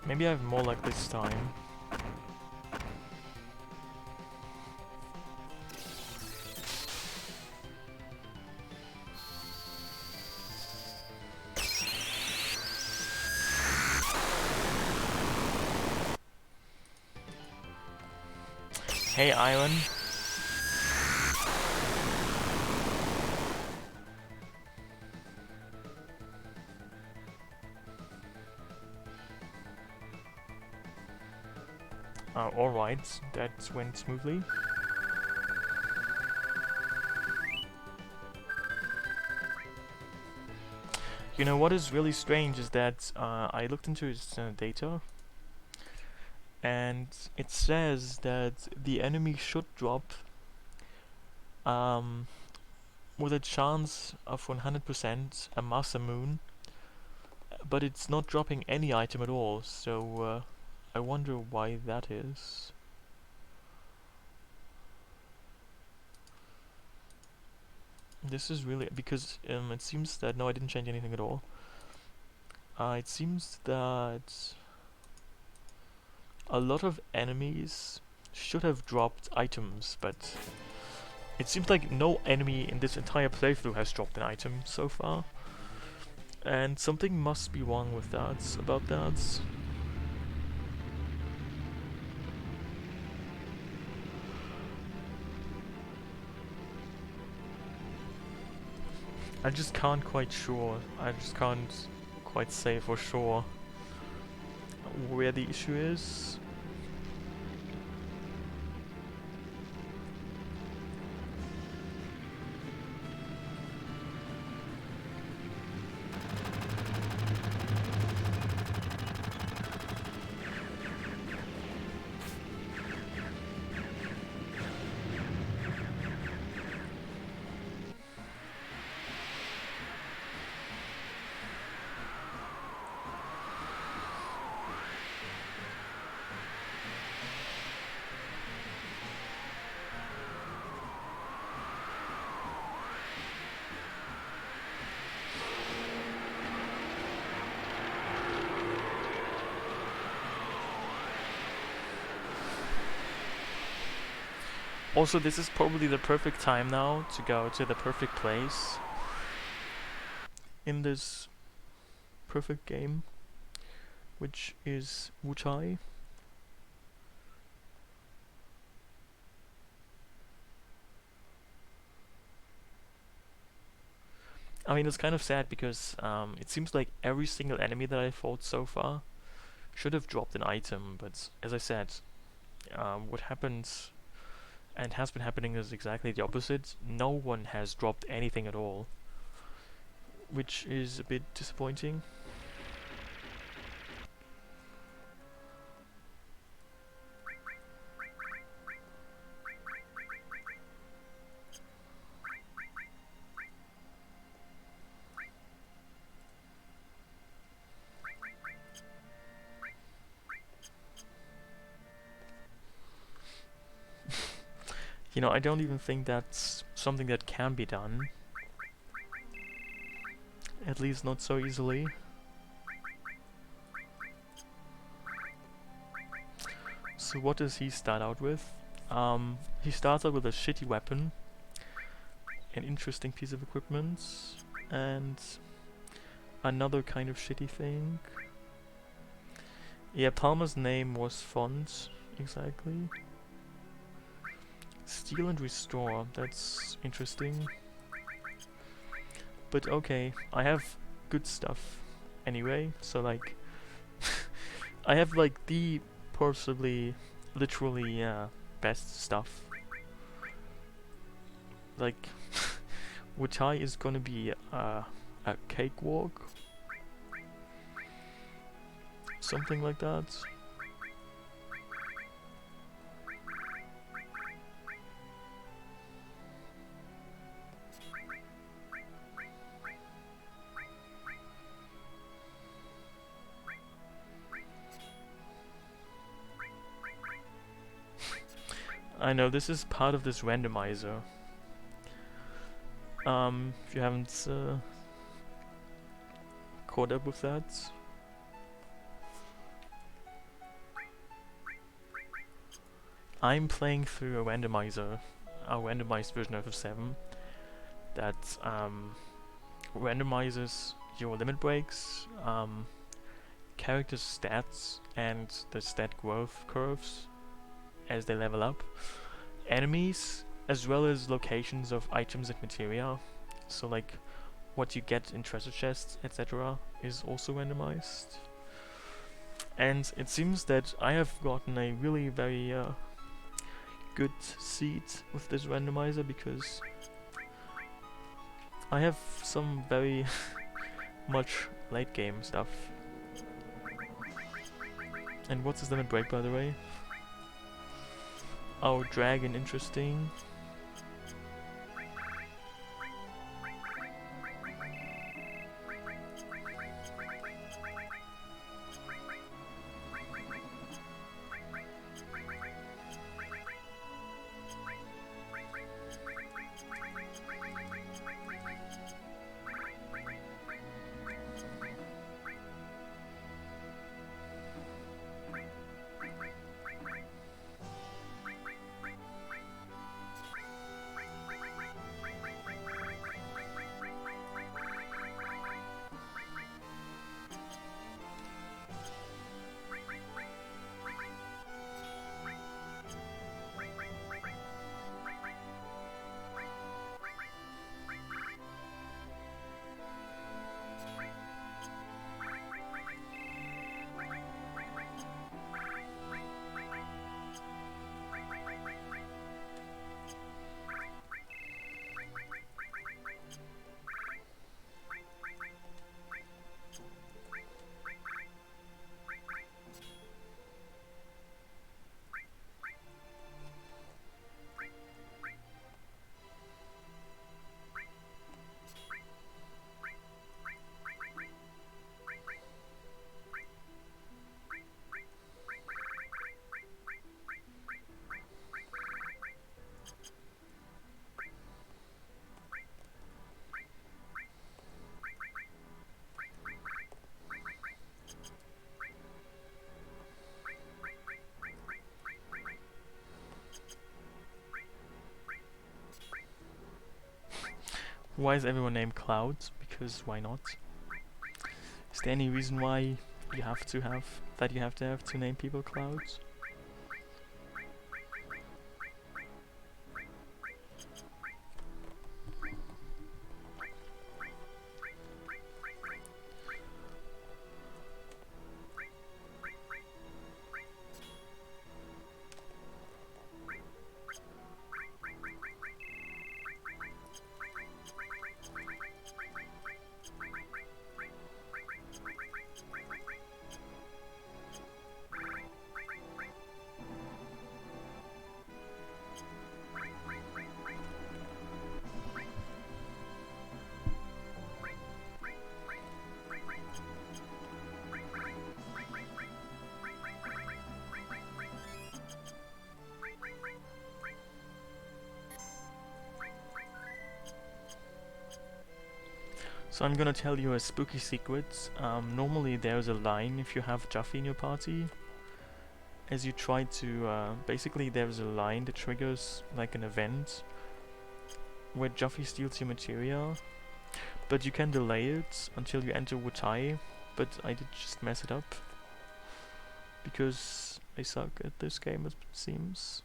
Maybe I have more luck this time. Hey, Iron. Alright, that went smoothly. You know what is really strange is that I looked into his data, and it says that the enemy should drop with a chance of 100% a Massa Moon, but it's not dropping any item at all, so I wonder why that is. This is really because it seems that no, I didn't change anything at all. It seems that a lot of enemies should have dropped items, but it seems like no enemy in this entire playthrough has dropped an item so far. And something must be wrong with that, about that. I just can't quite sure. I just can't quite say for sure where the issue is. Also, this is probably the perfect time now to go to the perfect place in this perfect game, which is Wuchai. I mean, it's kind of sad because it seems like every single enemy that I fought so far should have dropped an item, but as I said, what happens and has been happening is exactly the opposite. No one has dropped anything at all, which is a bit disappointing. You know, I don't even think that's something that can be done. At least not so easily. So what does he start out with? He starts out with a shitty weapon, an interesting piece of equipment, and another kind of shitty thing. Yeah, Palmer's name was Font, exactly. Steal and restore, that's interesting. But okay, I have good stuff anyway, so like I have like the possibly literally best stuff. Like Wutai is gonna be a cakewalk, something like that. I know, this is part of this randomizer. If you haven't caught up with that. I'm playing through a randomizer, a randomized version of FF7 that randomizes your limit breaks, character stats, and the stat growth curves as they level up, enemies, as well as locations of items and materia. So like what you get in treasure chests, etc. is also randomized. And it seems that I have gotten a really very good seed with this randomizer, because I have some very much late game stuff. And what's his limit break, by the way? Oh, dragon, interesting. Why is everyone named Clouds? Because why not? Is there any reason why you have to have to name people Clouds? So I'm gonna tell you a spooky secret. Normally there's a line if you have Juffy in your party. As you try to, basically there's a line that triggers like an event where Juffy steals your materia, but you can delay it until you enter Wutai, but I did just mess it up because I suck at this game, it seems.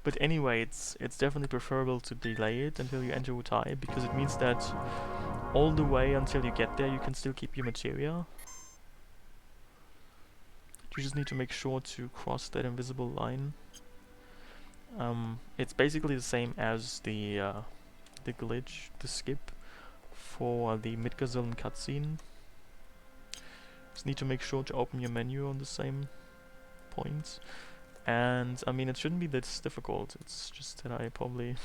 But anyway, it's definitely preferable to delay it until you enter Wutai, because it means that all the way until you get there you can still keep your materia. You just need to make sure to cross that invisible line. It's basically the same as the glitch, the skip, for the Midgazillion cutscene. Just need to make sure to open your menu on the same point. And I mean, it shouldn't be this difficult. It's just that I probably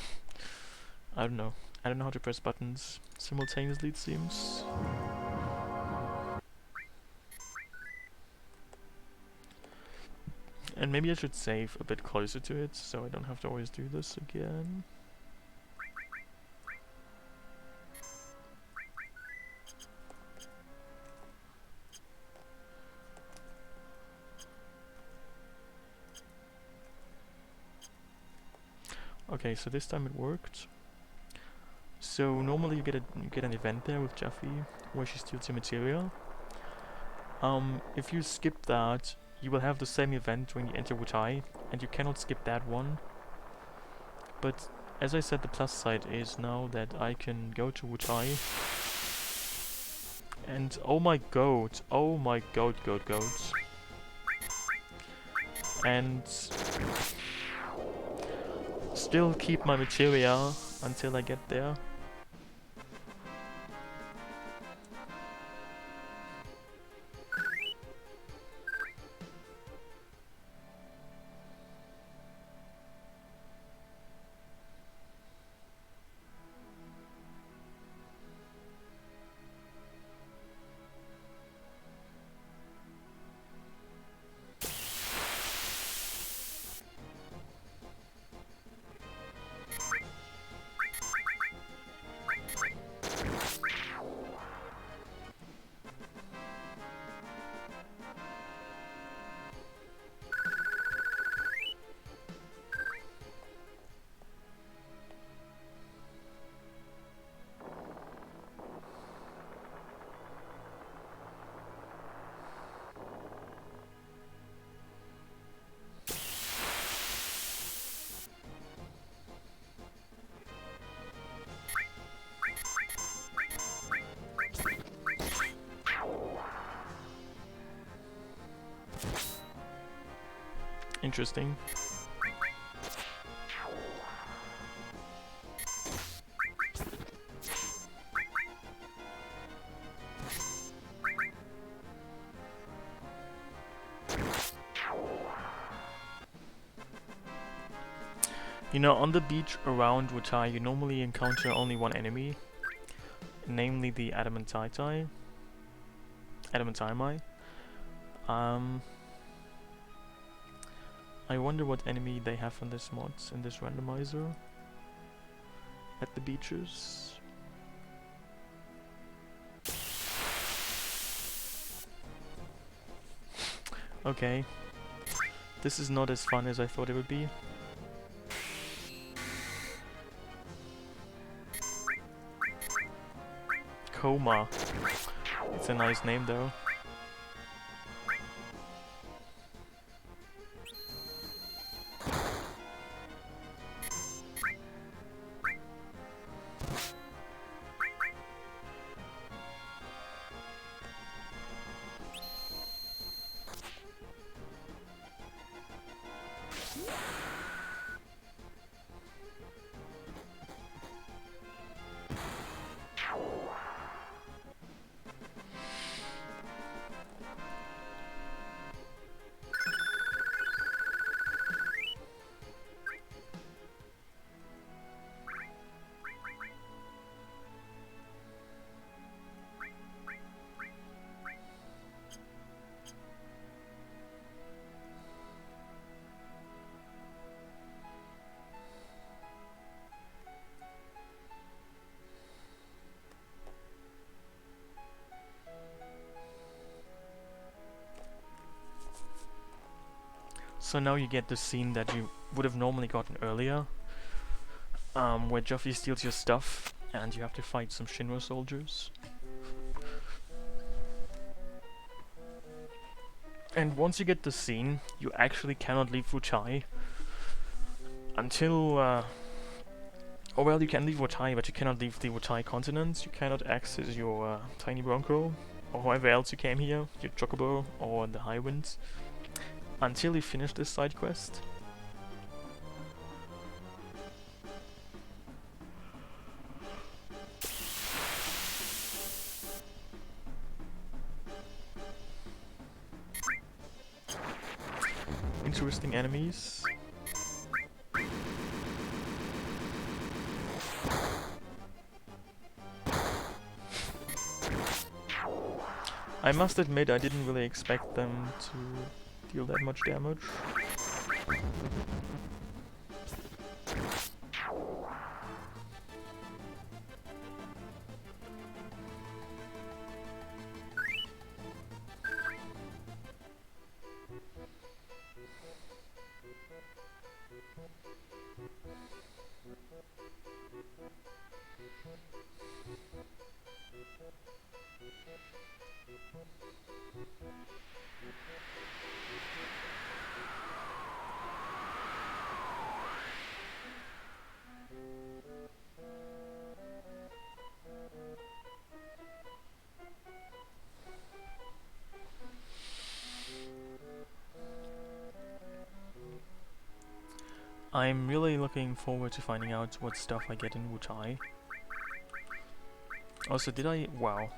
I don't know how to press buttons simultaneously, it seems. And maybe I should save a bit closer to it, so I don't have to always do this again. Okay, so this time it worked. So normally you get an event there with Jeffy where she steals your materia. If you skip that, you will have the same event when you enter Wutai, and you cannot skip that one. But as I said, the plus side is now that I can go to Wutai, and oh my god, goat, and still keep my materia until I get there. Interesting. You know, on the beach around Wutai, you normally encounter only one enemy, namely the Adamantii. I wonder what enemy they have on this mod, in this randomizer, at the beaches. Okay, this is not as fun as I thought it would be. Coma. It's a nice name though. So now you get the scene that you would have normally gotten earlier, where Joffrey steals your stuff and you have to fight some Shinra soldiers. And once you get the scene, you actually cannot leave Wutai until, or well, you can leave Wutai, but you cannot leave the Wutai continent. You cannot access your tiny Bronco, or however else you came here, your Chocobo, or the High Winds, until you finish this side quest. Interesting enemies. I must admit, I didn't really expect them to deal that much damage. I'm really looking forward to finding out what stuff I get in Wutai. Also, wow.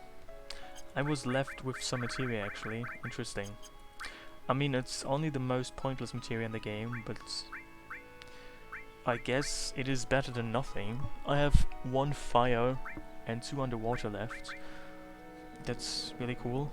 I was left with some materia actually. Interesting. I mean, it's only the most pointless materia in the game, but I guess it is better than nothing. I have 1 fire and 2 underwater left. That's really cool.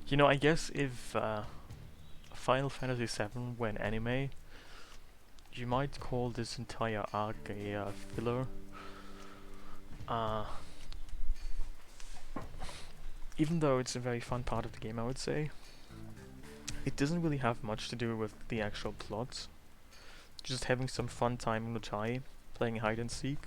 You know, I guess if Final Fantasy VII were an anime, you might call this entire arc a filler. Even though it's a very fun part of the game, I would say, it doesn't really have much to do with the actual plot. Just having some fun time in the chai, playing hide and seek.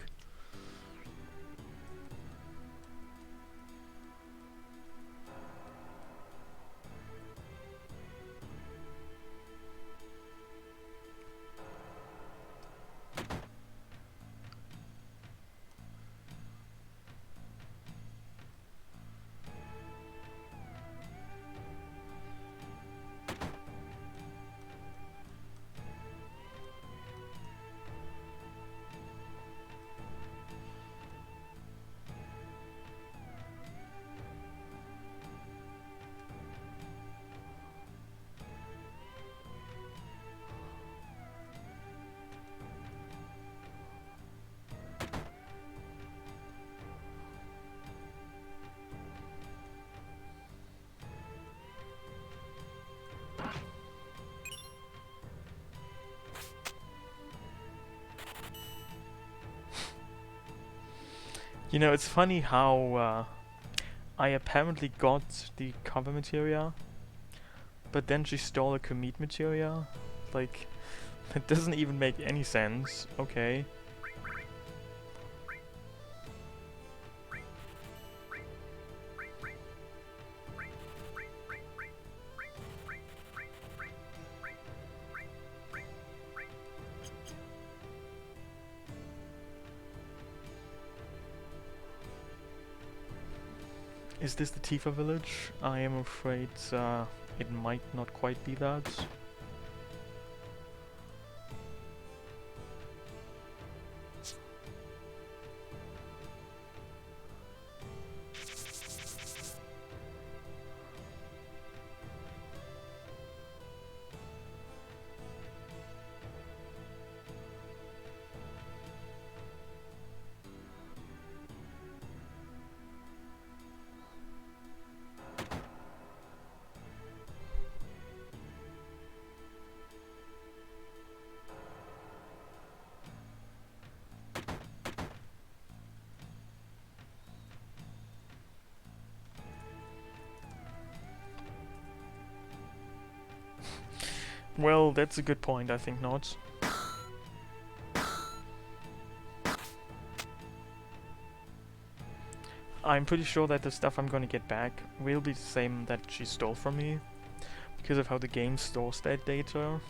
You know, it's funny how I apparently got the cover materia, but then she stole a commit materia. Like, it doesn't even make any sense. Okay. Is this the Tifa village? I am afraid it might not quite be that. Well, that's a good point, I think not. I'm pretty sure that the stuff I'm gonna get back will be the same that she stole from me, because of how the game stores that data.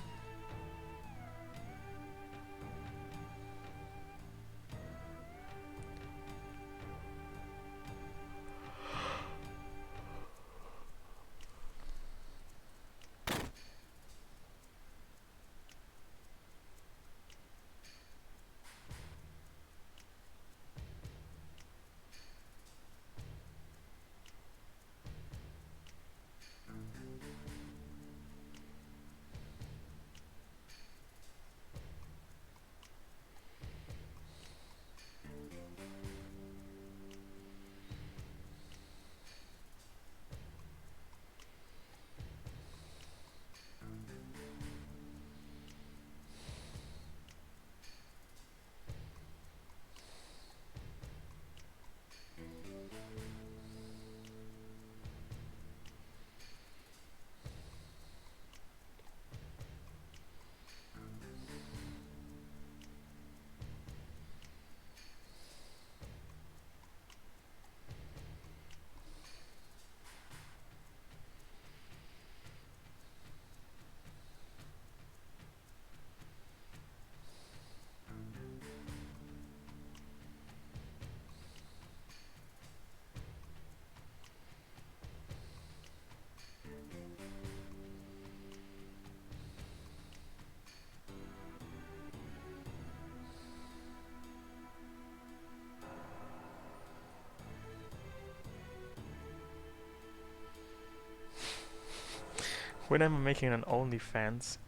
When I'm making an OnlyFans,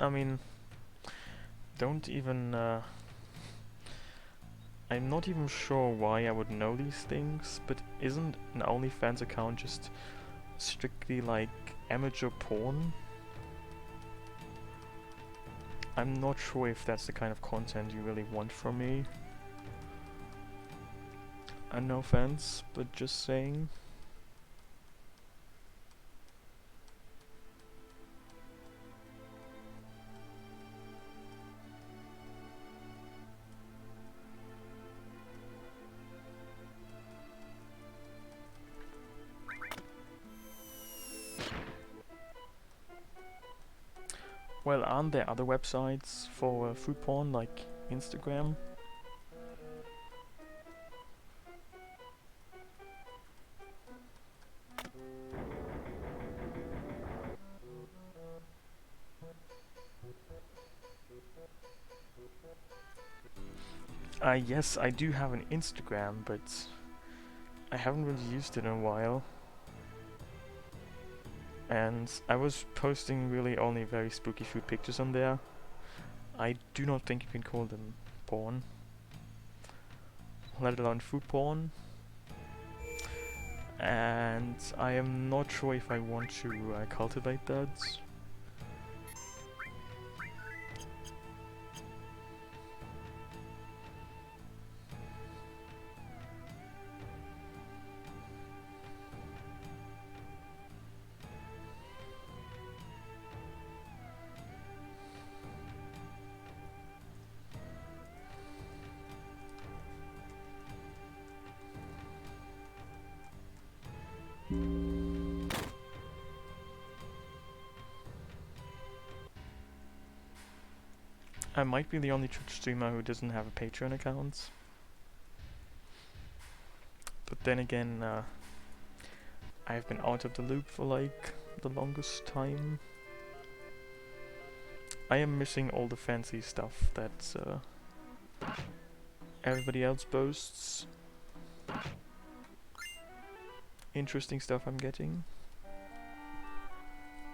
I mean, don't even, I'm not even sure why I would know these things, but isn't an OnlyFans account just strictly like amateur porn? I'm not sure if that's the kind of content you really want from me. And no offense, but just saying. Well, aren't there other websites for food porn, like Instagram? Yes, I do have an Instagram, but I haven't really used it in a while. And I was posting really only very spooky food pictures on there. I do not think you can call them porn, let alone food porn. And I am not sure if I want to cultivate that. I might be the only Twitch streamer who doesn't have a Patreon account. But then again, I've been out of the loop for like the longest time. I am missing all the fancy stuff that everybody else boasts. Interesting stuff I'm getting.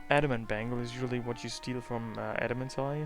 Adamant Bangle is usually what you steal from Adamant's Eye.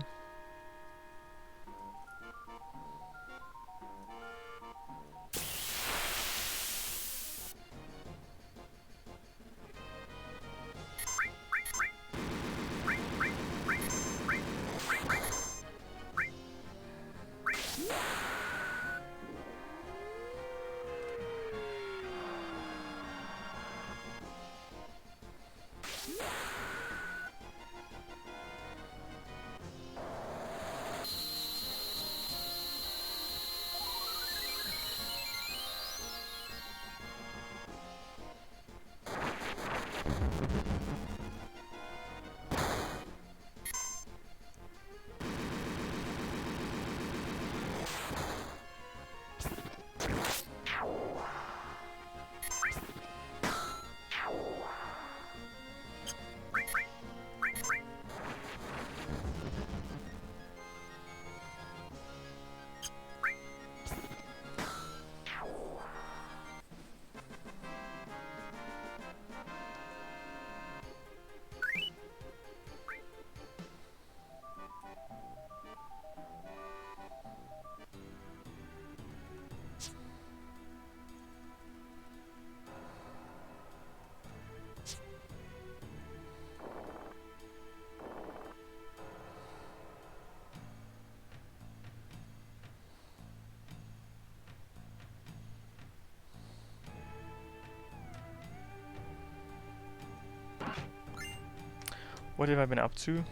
What have I been up to?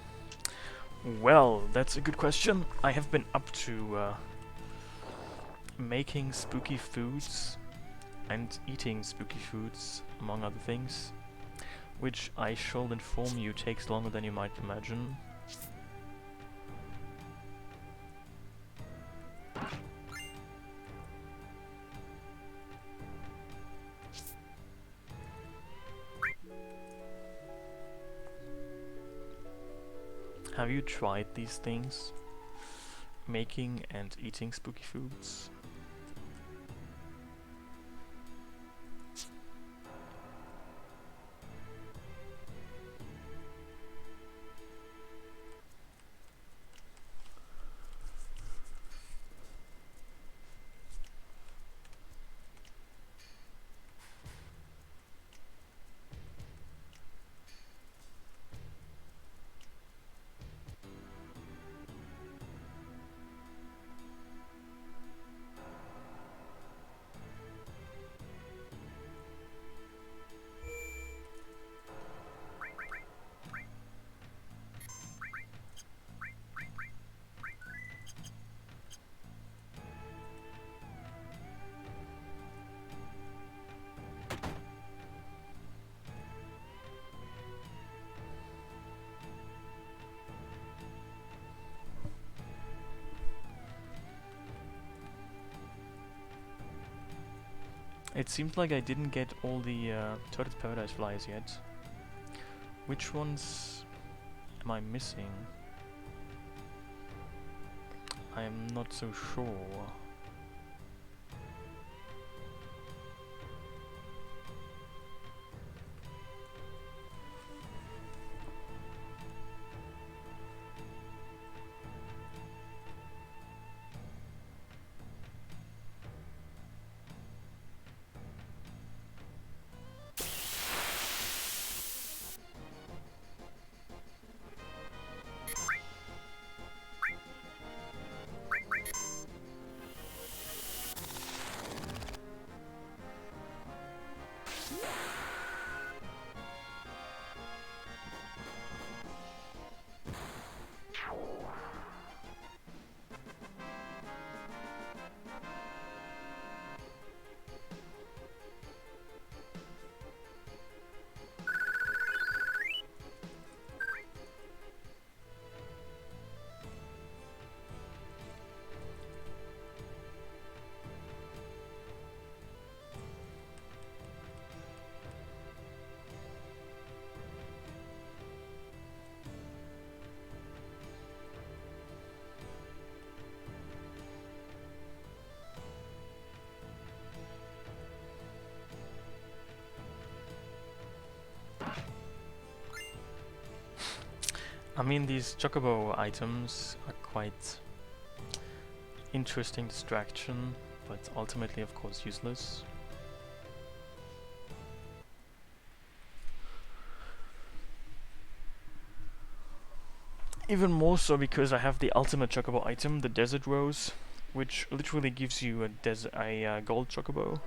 Well, that's a good question. I have been up to making spooky foods and eating spooky foods, among other things, which I shall inform you takes longer than you might imagine. Have you tried these things? Making and eating spooky foods? It seems like I didn't get all the Turtle's Paradise flyers yet. Which ones am I missing? I am not so sure. I mean, these chocobo items are quite interesting distraction, but ultimately, of course, useless. Even more so because I have the ultimate chocobo item, the Desert Rose, which literally gives you a gold chocobo.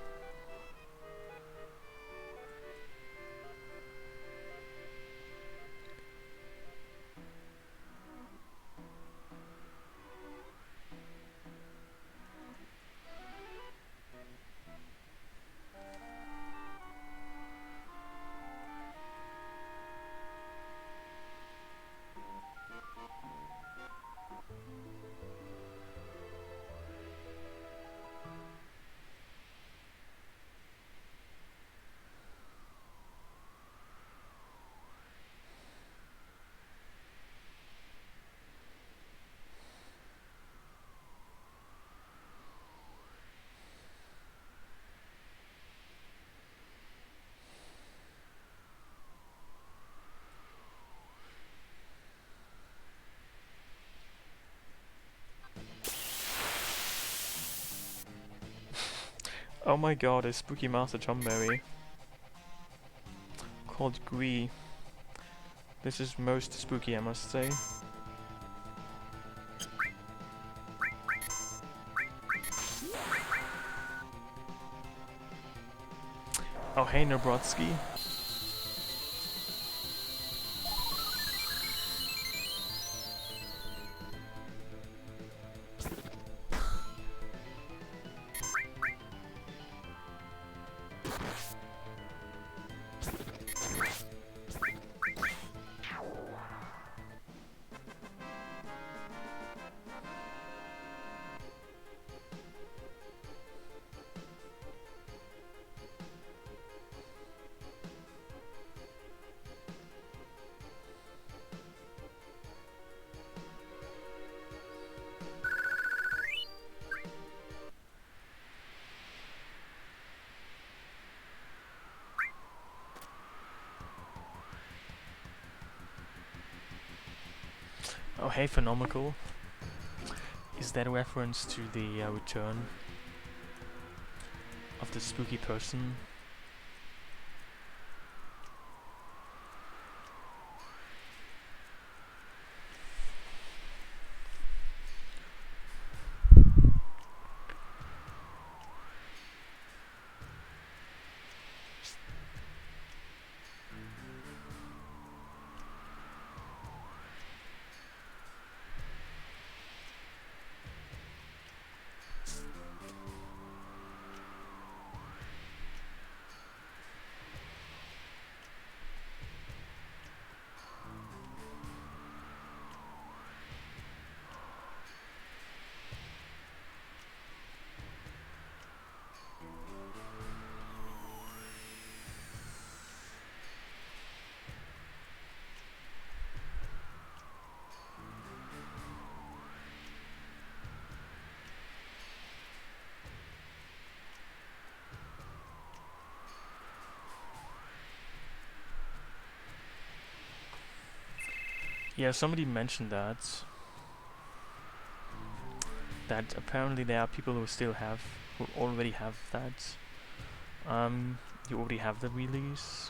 Oh my god, a spooky master chumberry called Gree. This is most spooky, I must say. Oh hey Nobrodsky. Oh hey, Phenomenal. Is that a reference to the return of the spooky person? Yeah, somebody mentioned that. That apparently there are people who already have that. You already have the release.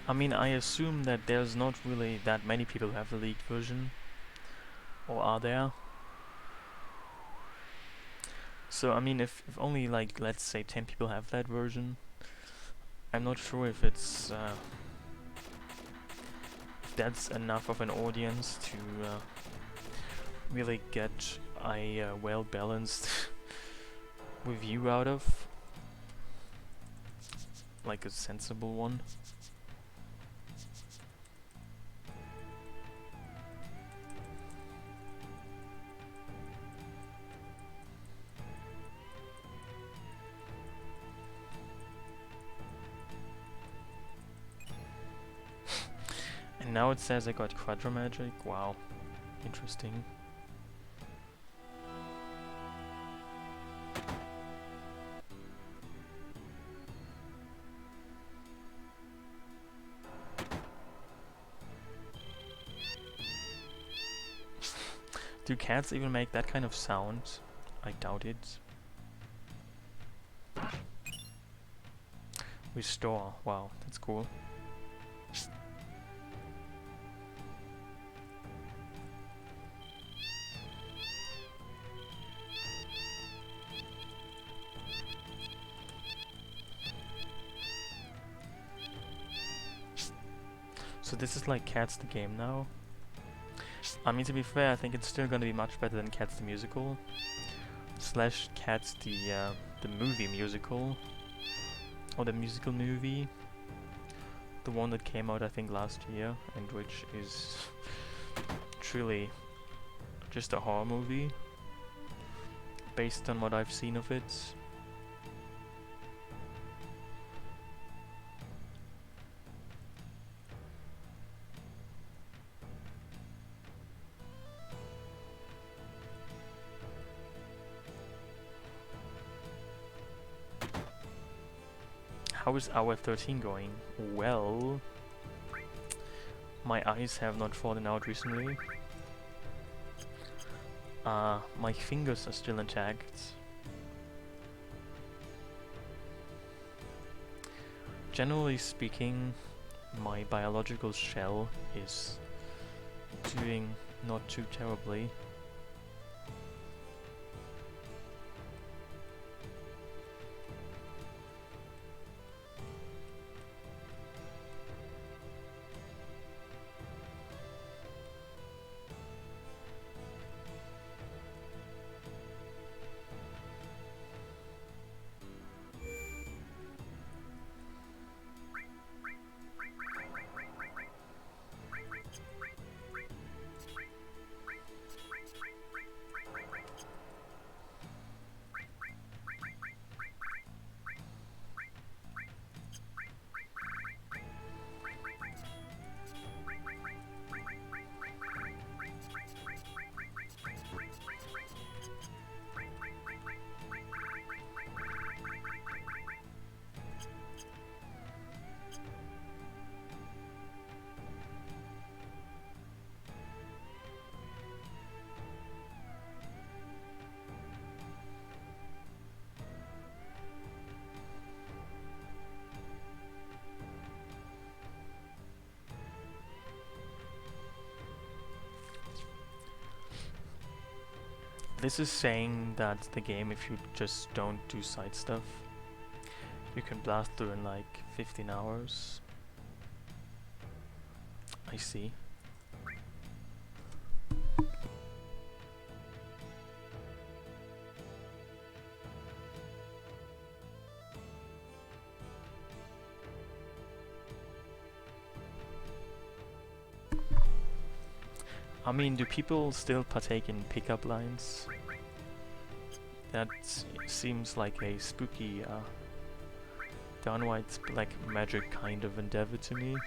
I mean, I assume that there's not really that many people who have the leaked version. Or are there? So, I mean, if only, like, let's say 10 people have that version, I'm not sure if that's enough of an audience to really get a well-balanced review out of. Like a sensible one. And now it says I got Quadra Magic. Wow. Interesting. Do cats even make that kind of sound? I doubt it. Restore. Wow, that's cool. So this is like Cats the game now. I mean, to be fair, I think it's still gonna be much better than Cats the musical. Slash Cats the movie musical. Or the musical movie. The one that came out I think last year, and which is truly just a horror movie. Based on what I've seen of it. How is our 13 going? Well, my eyes have not fallen out recently. My fingers are still intact. Generally speaking, my biological shell is doing not too terribly. This is saying that the game, if you just don't do side stuff, you can blast through in like 15 hours. I see. I mean, do people still partake in pickup lines? That seems like a spooky, downright black magic kind of endeavor to me.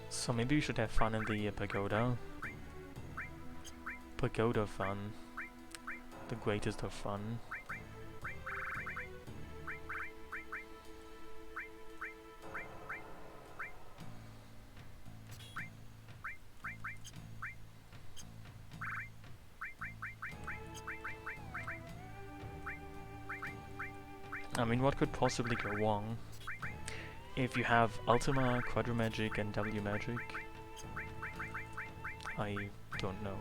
So maybe we should have fun in the pagoda. Pagoda fun. The greatest of fun. I mean, what could possibly go wrong? If you have Ultima, Quadramagic and W Magic, I don't know.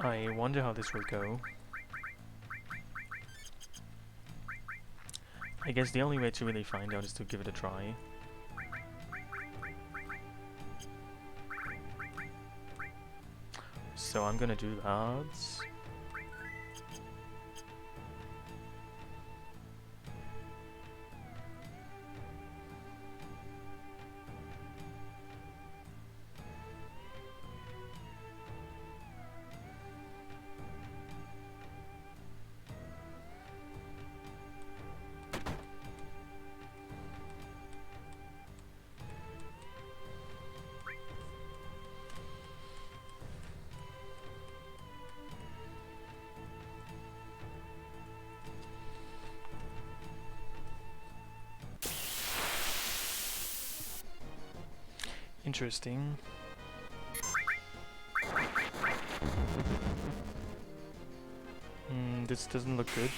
I wonder how this will go. I guess the only way to really find out is to give it a try. So I'm gonna do that. Interesting. This doesn't look good.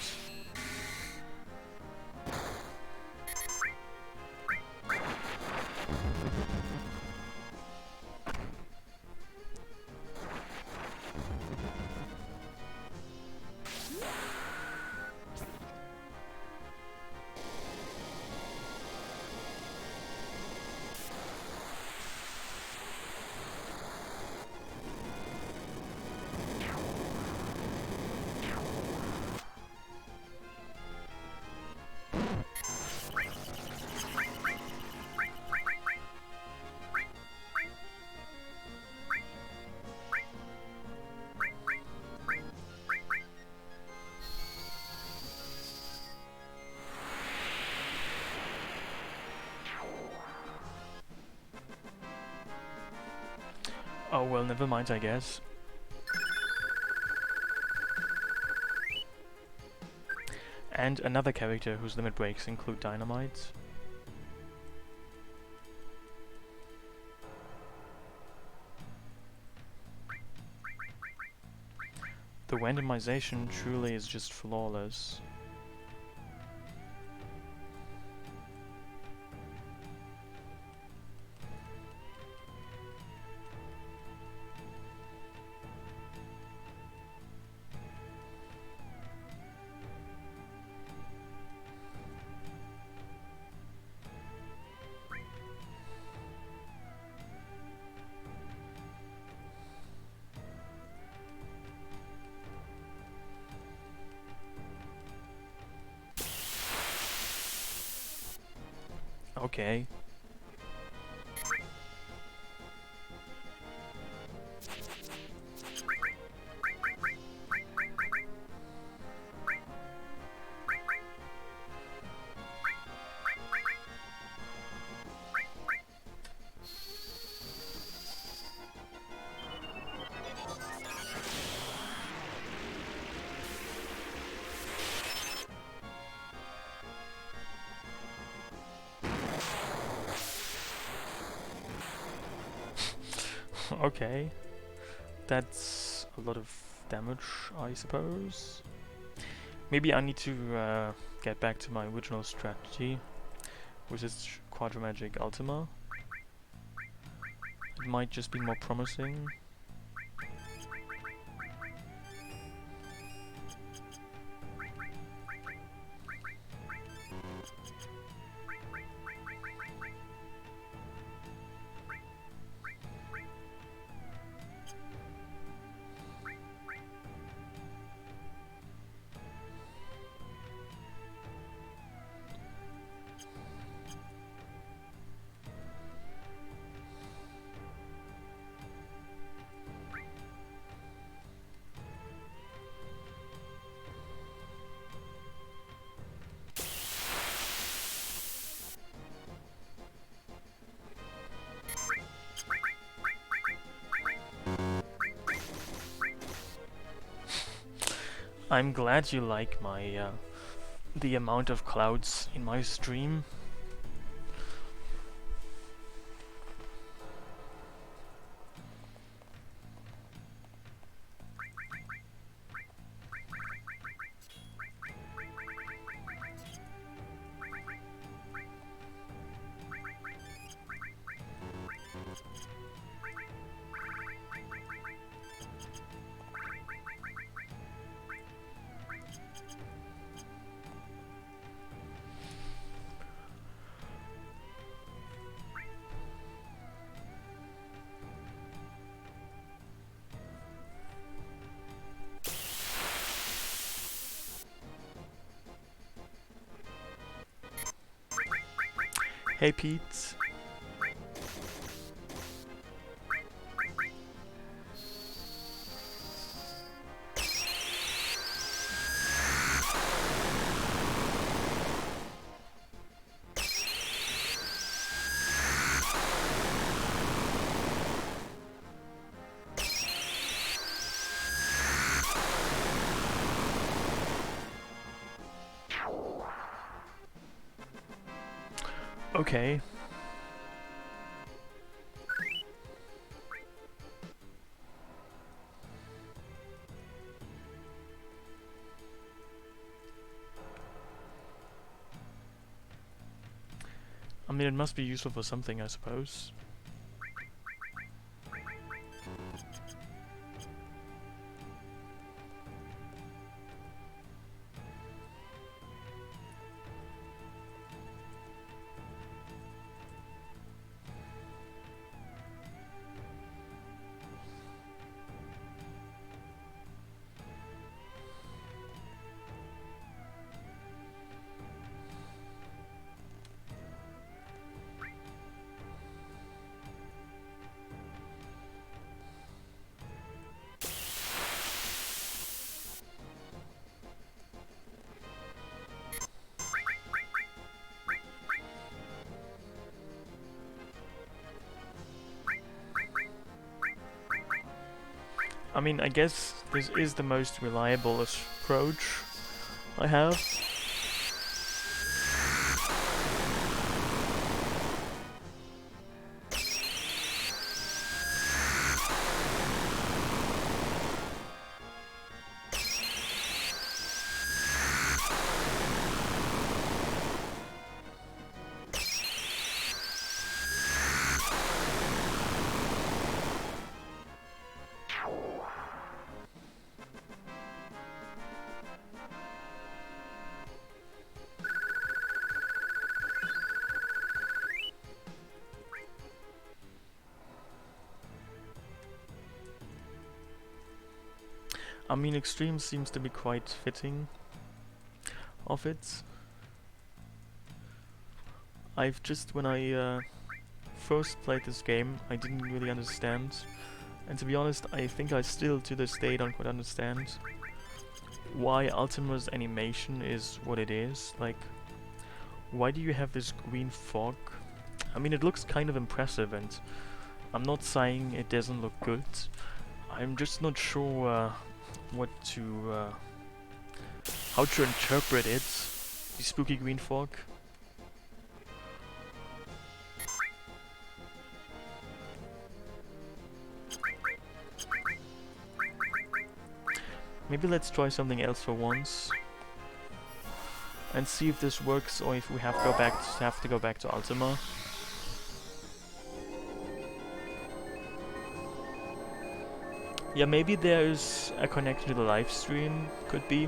well, never mind, I guess. And another character whose limit breaks include dynamite. The randomization truly is just flawless. Okay. Okay. That's a lot of damage, I suppose. Maybe I need to get back to my original strategy, which is Quadramagic Ultima. It might just be more promising. I'm glad you like my the amount of clouds in my stream. Hey Pete. Okay. I mean, it must be useful for something, I suppose. I mean, I guess this is the most reliable approach I have. I mean, extreme seems to be quite fitting of it. I've just, when I first played this game, I didn't really understand. And to be honest, I think I still to this day don't quite understand why Ultima's animation is what it is. Like, why do you have this green fog? I mean, it looks kind of impressive, and I'm not saying it doesn't look good. I'm just not sure what to, how to interpret it. The spooky green fog. Maybe let's try something else for once. And see if this works, or if we have to go back to Ultima. Yeah, maybe there's a connection to the live stream. Could be.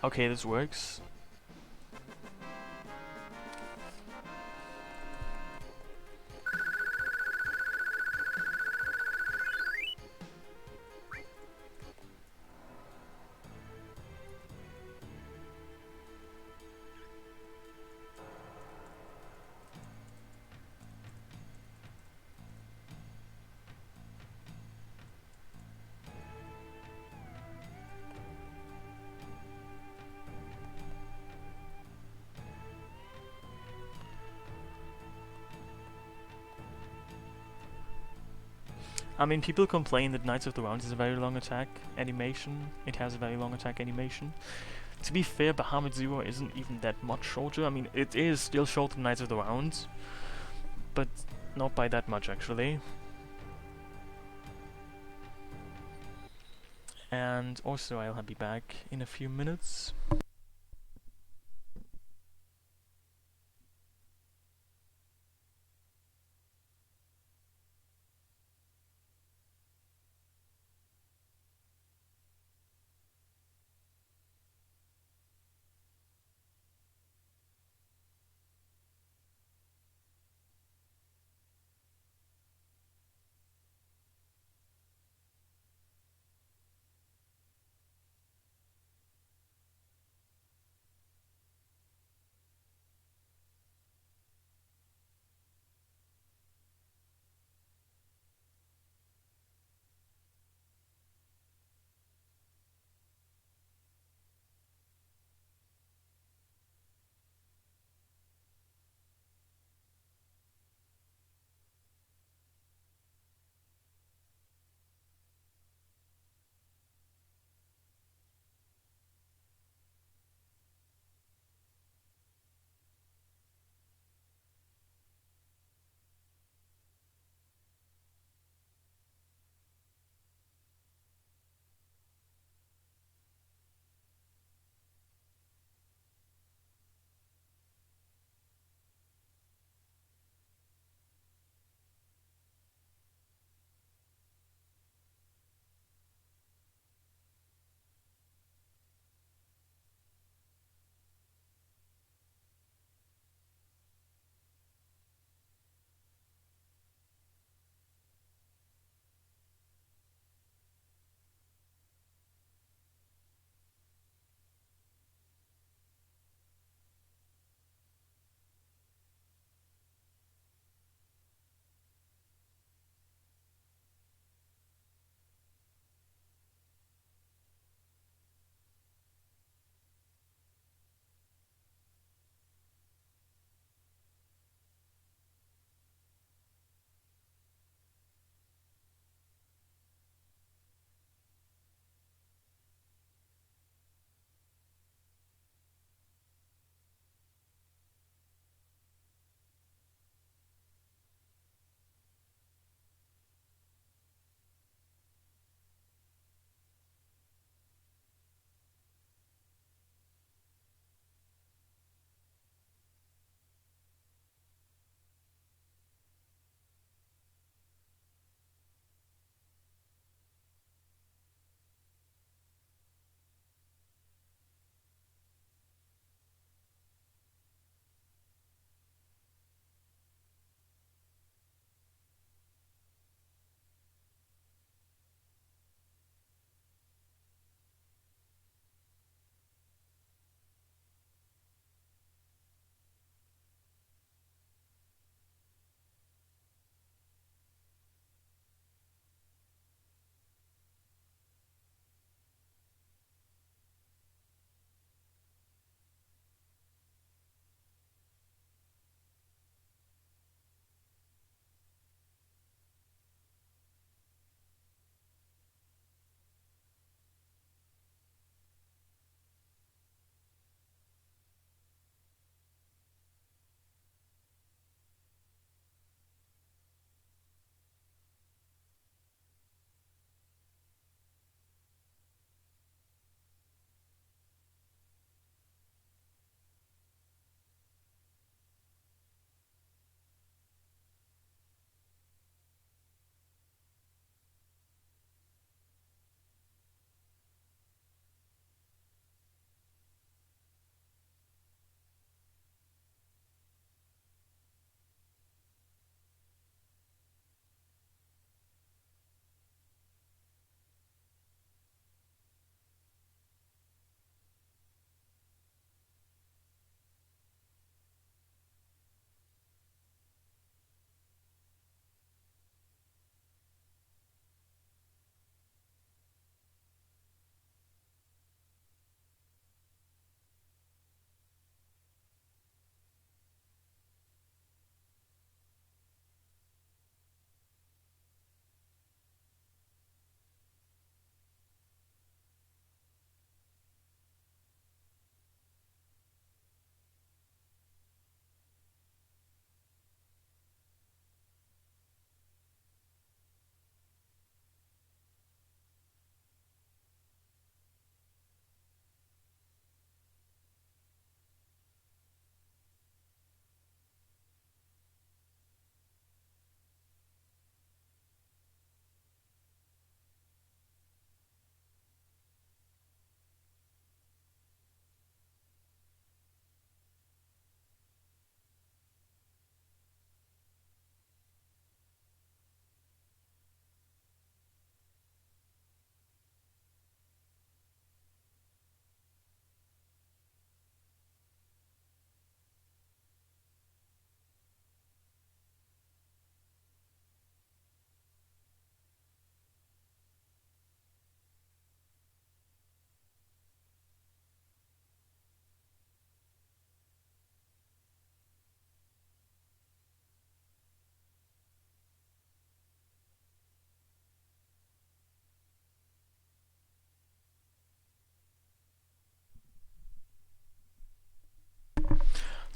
Okay, this works. I mean, people complain that Knights of the Round is a very long attack animation. It has a very long attack animation. To be fair, Bahamut Zero isn't even that much shorter. I mean, it is still shorter than Knights of the Round, but not by that much, actually. And also, I'll be back in a few minutes.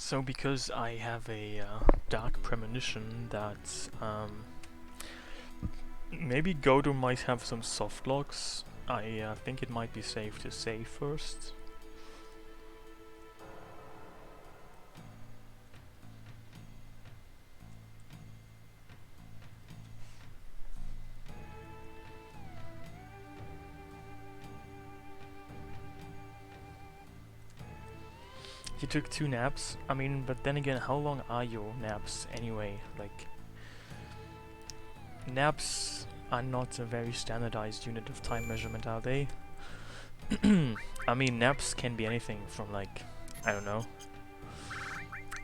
So because I have a dark premonition that maybe Godo might have some soft locks, I think it might be safe to save first. You took 2 naps? I mean, but then again, how long are your naps anyway? Like, naps are not a very standardized unit of time measurement, are they? I mean, naps can be anything from like, I don't know,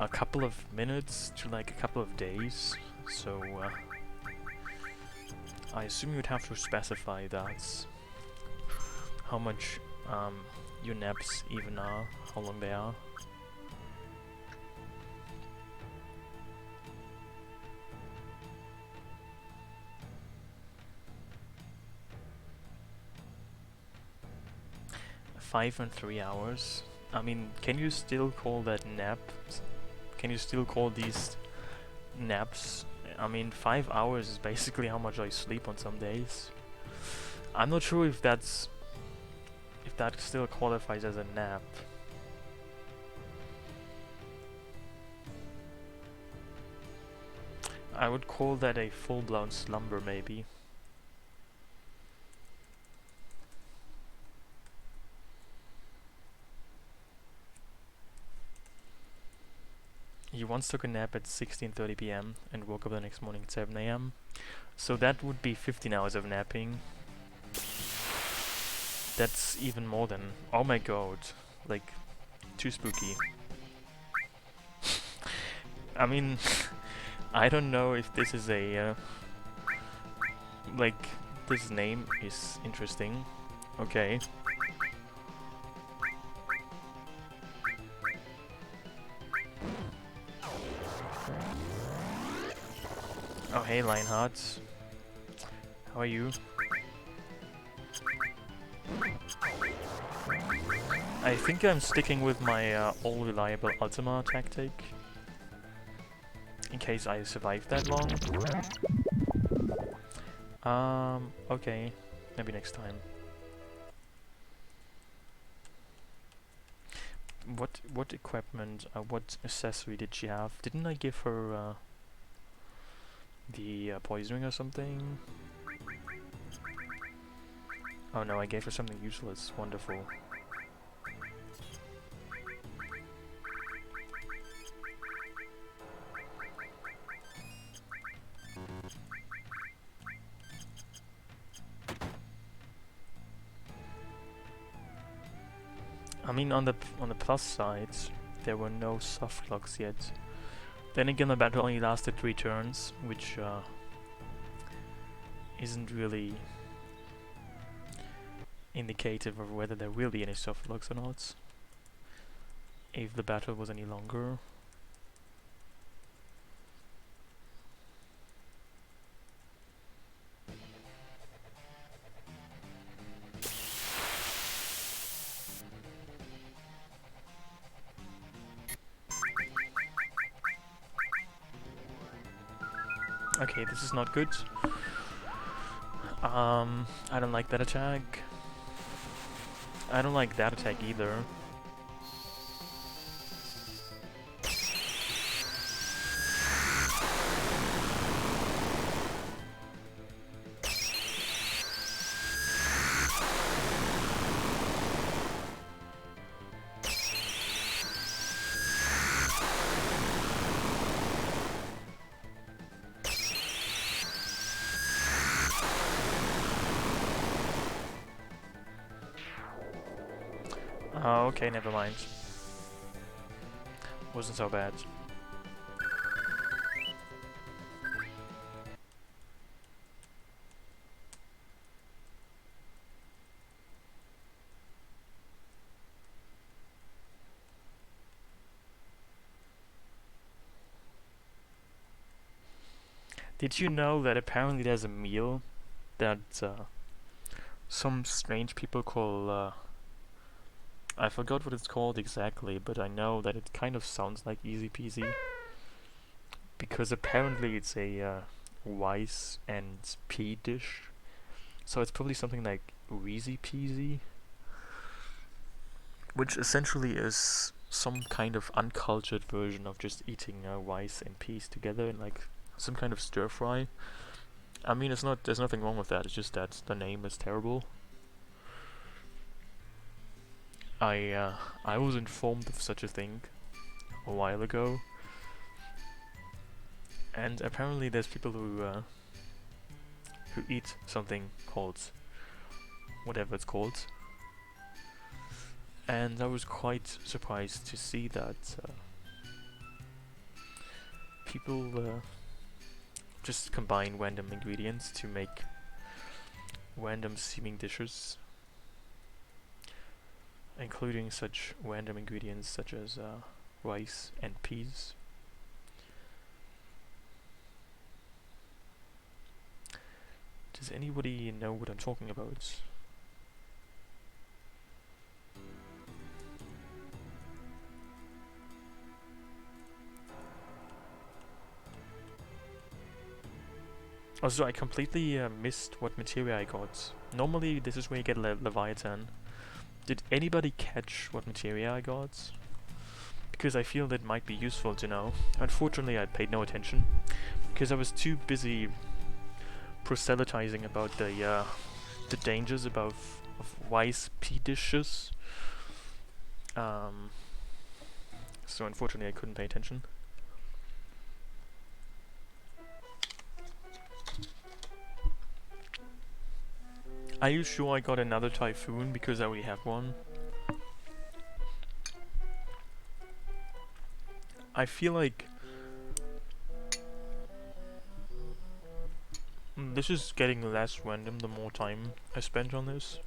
a couple of minutes to like a couple of days. So, I assume you'd have to specify that. How much your naps even are, how long they are. Five and 3 hours. I mean, can you still call that nap? Can you still call these naps? I mean, 5 hours is basically how much I sleep on some days. I'm not sure if that still qualifies as a nap. I would call that a full-blown slumber, maybe. He once took a nap at 16:30 p.m. and woke up the next morning at 7 a.m. So that would be 15 hours of napping. That's even more than... Oh my god. Like, too spooky. I mean, I don't know if this is a... like, this name is interesting. Okay. Oh hey Lionheart. How are you? I think I'm sticking with my all-reliable Ultima tactic. In case I survive that long. Okay. Maybe next time. What equipment, what accessory did she have? Didn't I give her the poisoning or something? Oh no, I gave her something useless. Wonderful. I mean, on the plus side, there were no soft locks yet. Then again, the battle only lasted 3 turns, which isn't really indicative of whether there will be any soft locks or not. If the battle was any longer. Okay, this is not good. I don't like that attack. I don't like that attack either. Oh, okay, never mind. Wasn't so bad. Did you know that apparently there's a meal that some strange people call I forgot what it's called exactly, but I know that it kind of sounds like easy peasy because apparently it's a rice and pea dish, so it's probably something like Wheezy Peasy, which essentially is some kind of uncultured version of just eating rice and peas together in like some kind of stir fry. I mean, it's not. There's nothing wrong with that. It's just that the name is terrible. I was informed of such a thing a while ago, and apparently there's people who eat something called whatever it's called, and I was quite surprised to see that people just combine random ingredients to make random seeming dishes, including such random ingredients such as rice and peas. Does anybody know what I'm talking about? Also, I completely missed what materia I got. Normally, this is where you get Leviathan. Did anybody catch what materia I got? Because I feel that might be useful to know. Unfortunately, I paid no attention because I was too busy proselytizing about the dangers of rice pea dishes. So unfortunately, I couldn't pay attention. Are you sure I got another typhoon because I already have one? I feel like this is getting less random the more time I spend on this.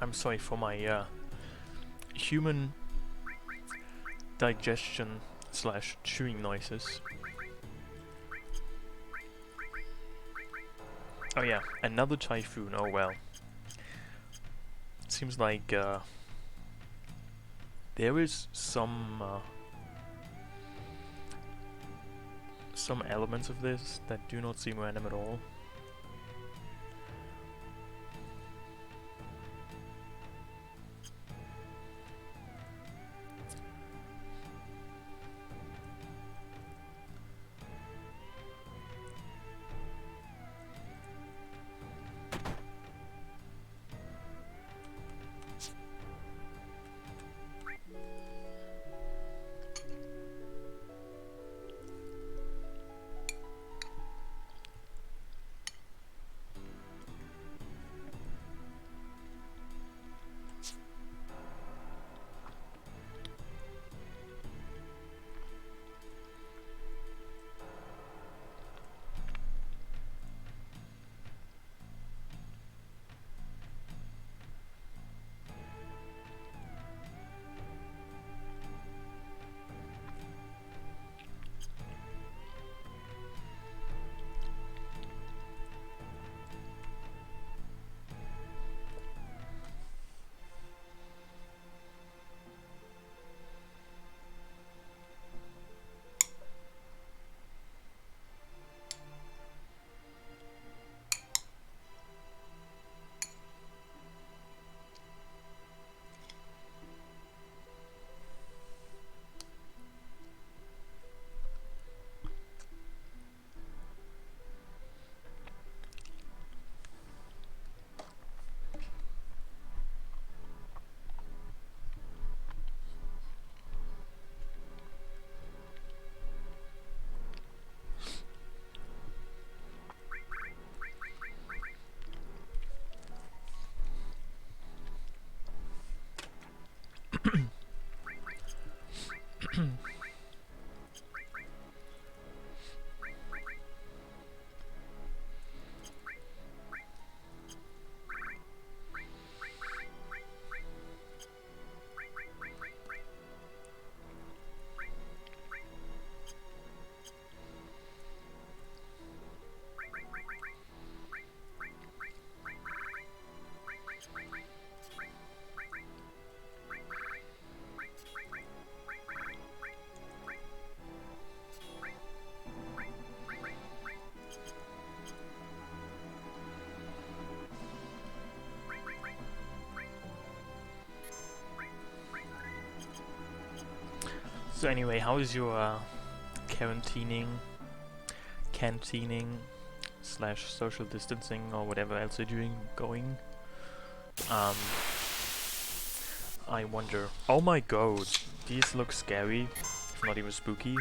I'm sorry for my human digestion slash chewing noises. Oh yeah, another typhoon, oh well. It seems like there is some elements of this that do not seem random at all. So anyway, how is your cantining slash social distancing or whatever else you're doing going? I wonder. Oh my god, these look scary, if not even spooky.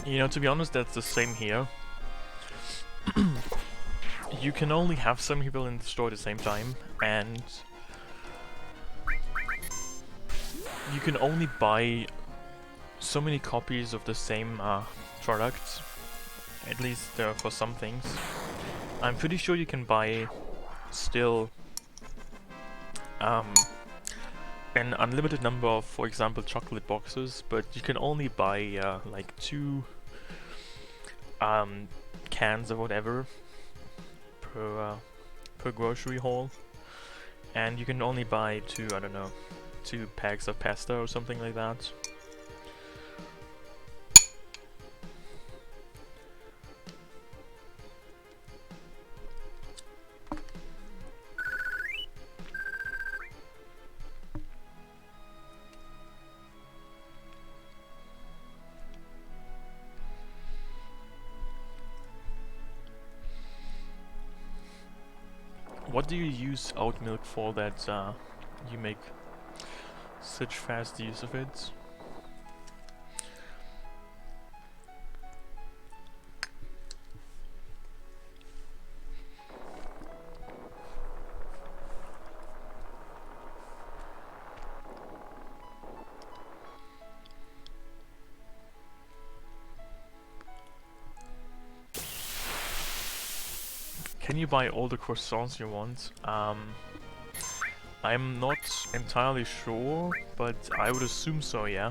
You know, to be honest, that's the same here. You can only have some people in the store at the same time, and you can only buy so many copies of the same product, at least for some things. I'm pretty sure you can buy still an unlimited number of, for example, chocolate boxes, but you can only buy like 2 cans or whatever per grocery haul, and you can only buy 2, I don't know, 2 packs of pasta or something like that. What do you use oat milk for that you make such fast use of it? Can you buy all the croissants you want? I'm not entirely sure, but I would assume so, yeah.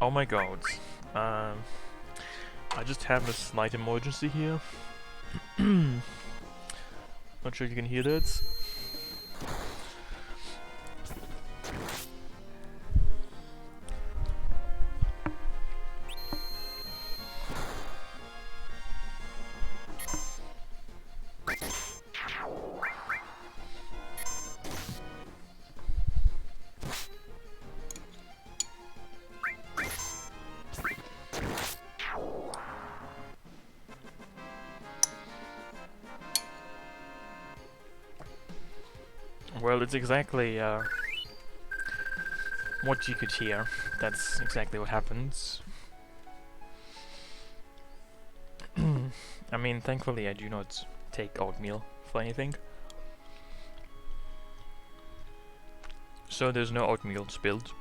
Oh my god. I just have a slight emergency here. Not sure if you can hear that. Well, it's exactly what you could hear. That's exactly what happens. I mean, thankfully I do not take oatmeal for anything. So there's no oatmeal spilled.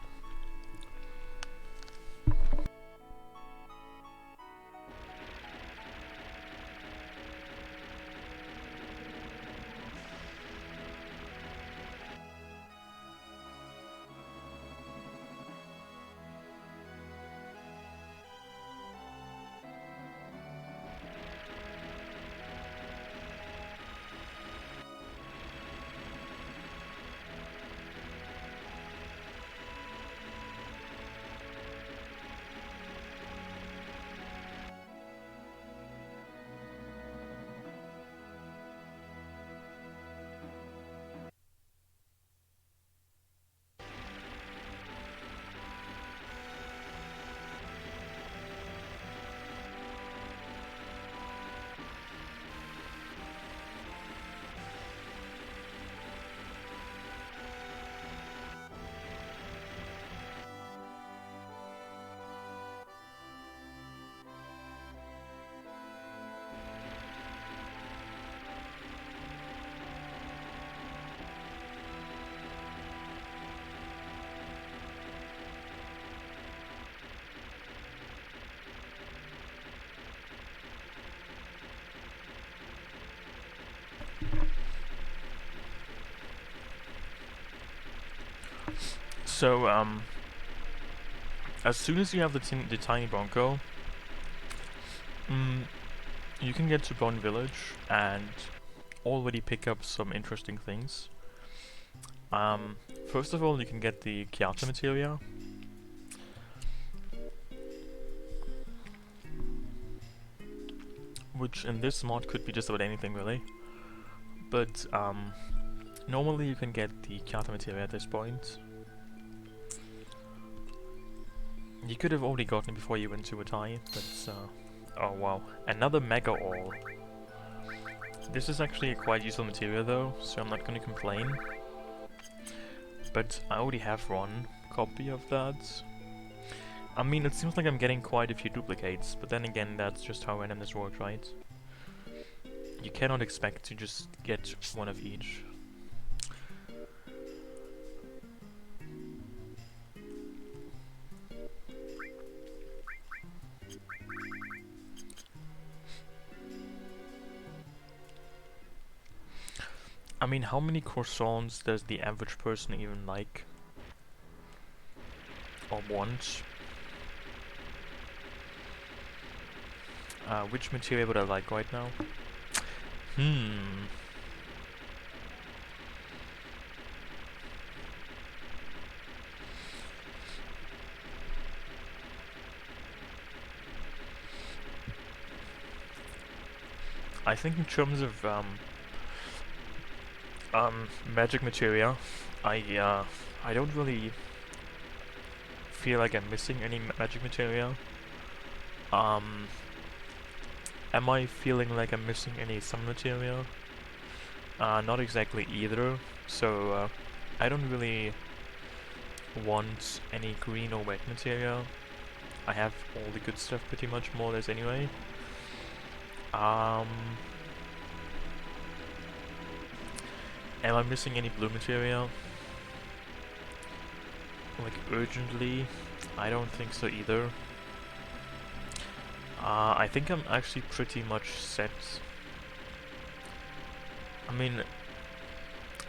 So, as soon as you have the tiny Bronco, you can get to Bone Village and already pick up some interesting things. First of all, you can get the Chiata materia, which in this mod could be just about anything really. But normally you can get the Chiata materia at this point. You could have already gotten it before you went to a tie, but oh wow, another Mega Ore. This is actually a quite useful material though, so I'm not gonna complain. But I already have one copy of that. I mean, it seems like I'm getting quite a few duplicates, but then again, that's just how randomness works, right? You cannot expect to just get one of each. I mean, how many croissants does the average person even like? Or want? Which material would I like right now? I think in terms of magic materia, I don't really feel like I'm missing any magic materia. Am I feeling like I'm missing any sun materia? Not exactly either. So I don't really want any green or wet materia. I have all the good stuff pretty much more or less anyway. Am I missing any blue materia? Like urgently? I don't think so either. I think I'm actually pretty much set. I mean,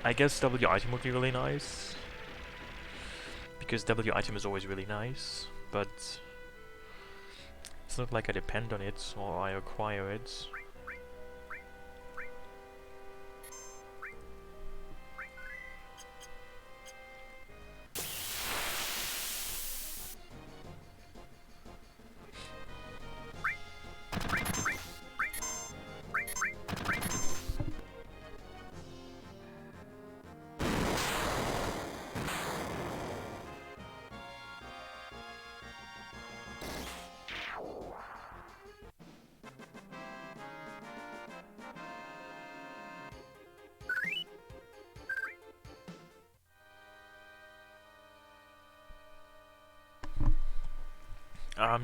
I guess W item would be really nice. Because W item is always really nice, but it's not like I depend on it or I acquire it.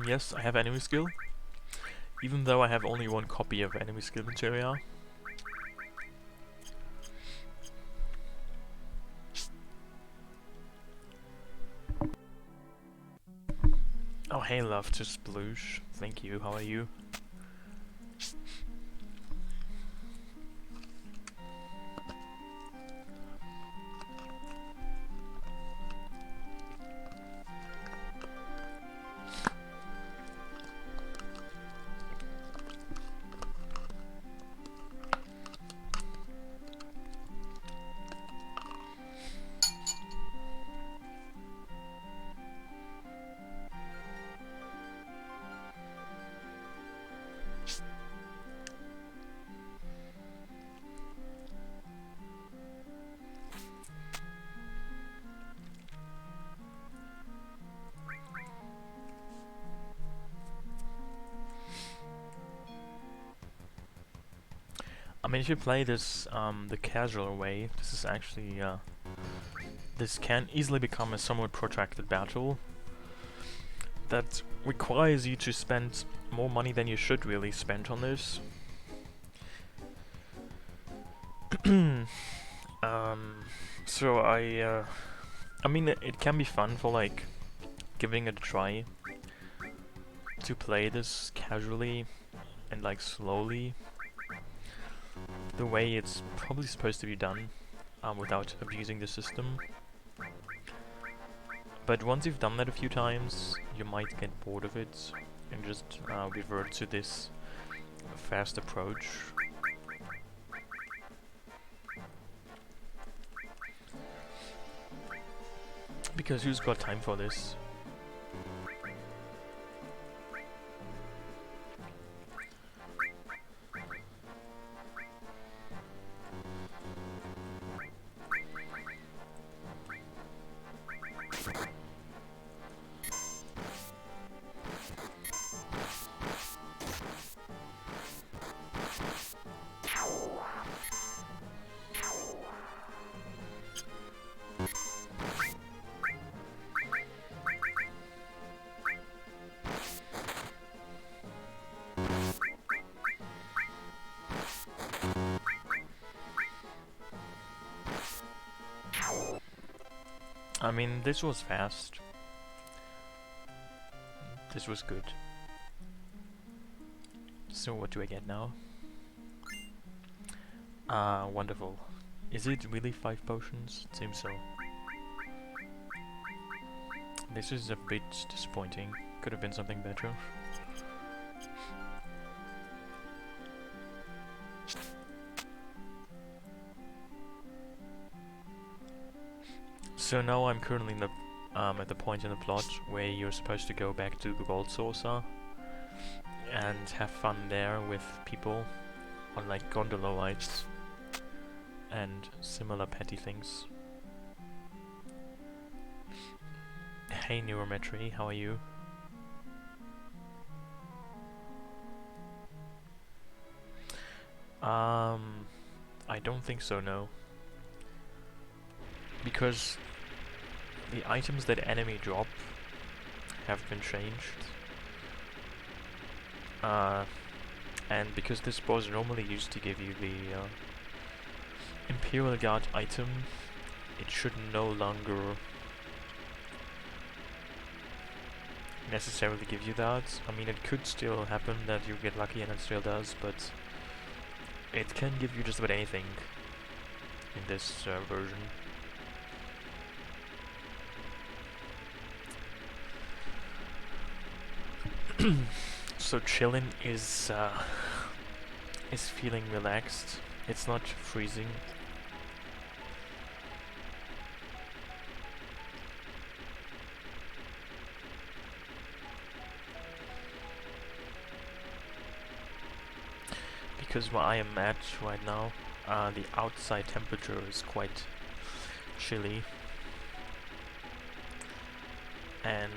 Yes, I have enemy skill. even though I have only one copy of enemy skill materia. Oh hey love to sploosh, thank you, how are you? I mean, if you play this the casual way, this is actually this can easily become a somewhat protracted battle that requires you to spend more money than you should really spend on this. So I mean, it can be fun for like giving it a try to play this casually and like slowly, the way it's probably supposed to be done, without abusing the system. But once you've done that a few times, you might get bored of it and just revert to this fast approach. Because who's got time for this? I mean, this was fast. This was good. So what do I get now? Wonderful. Is it really 5 potions? It seems so. This is a bit disappointing. Could have been something better. So now I'm currently in the at the point in the plot where you're supposed to go back to the gold saucer and have fun there with people on like gondola rides and similar petty things. Hey Neurometry, how are you? I don't think so, no. Because the items that enemy drop have been changed. And because this was normally used to give you the Imperial Guard item, it should no longer necessarily give you that. I mean, it could still happen that you get lucky and it still does, but it can give you just about anything in this version. So chillin' is feeling relaxed. It's not freezing. Because where I am at right now, the outside temperature is quite chilly. And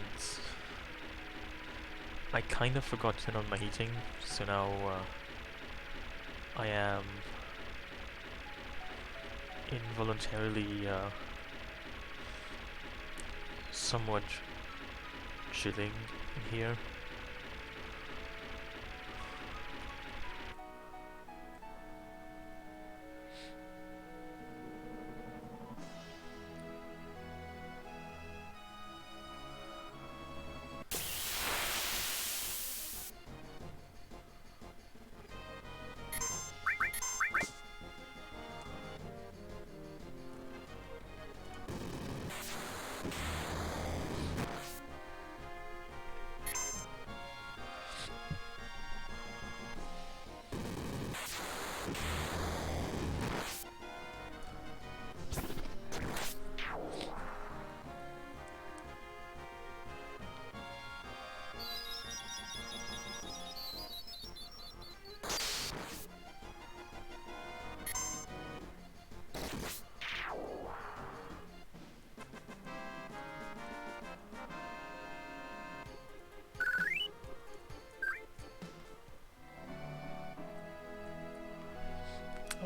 I kind of forgot to turn on my heating, so now I am involuntarily somewhat chilling in here.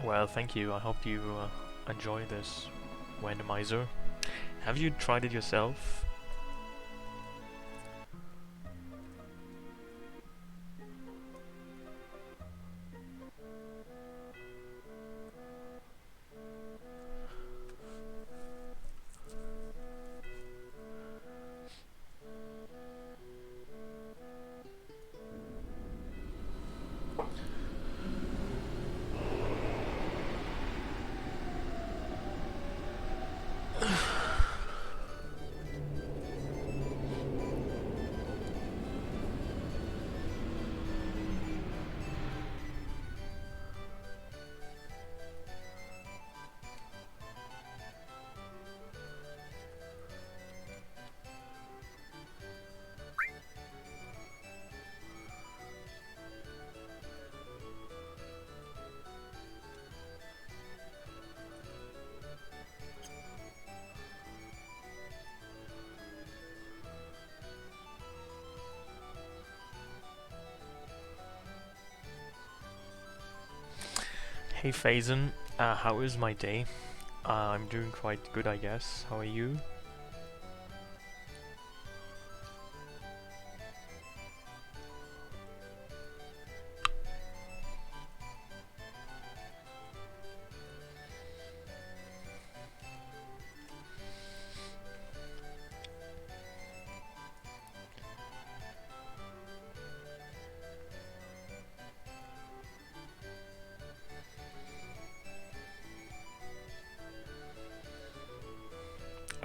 Well, thank you. I hope you enjoy this randomizer. Have you tried it yourself? Hey Faison, how is my day? I'm doing quite good, I guess. How are you?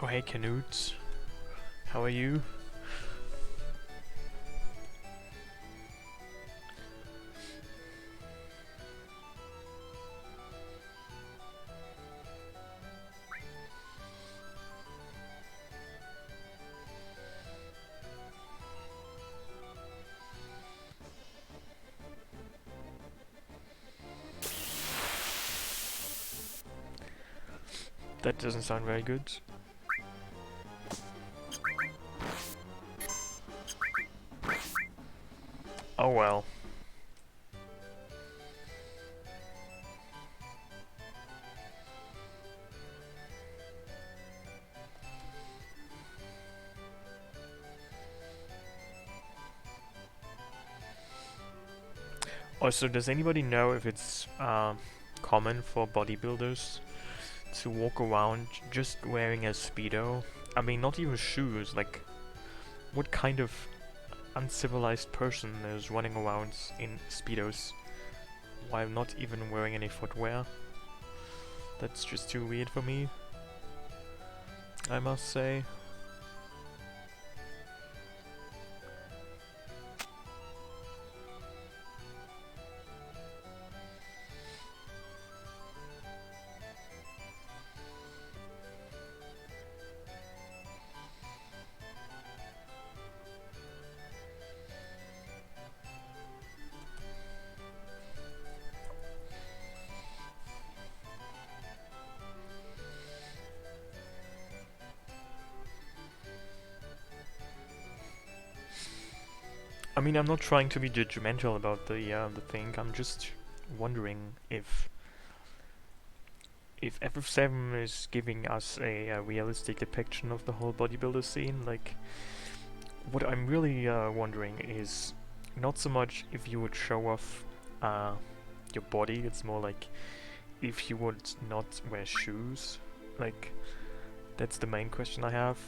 Oh hey Canute, how are you? That doesn't sound very good. Oh well. Also, does anybody know if it's common for bodybuilders to walk around just wearing a speedo? I mean, not even shoes, like, what kind of uncivilized person is running around in speedos while not even wearing any footwear? That's just too weird for me, I must say. I mean, I'm not trying to be judgmental about the thing. I'm just wondering if FF7 is giving us a realistic depiction of the whole bodybuilder scene. Like, what I'm really wondering is not so much if you would show off your body. It's more like if you would not wear shoes. Like, that's the main question I have.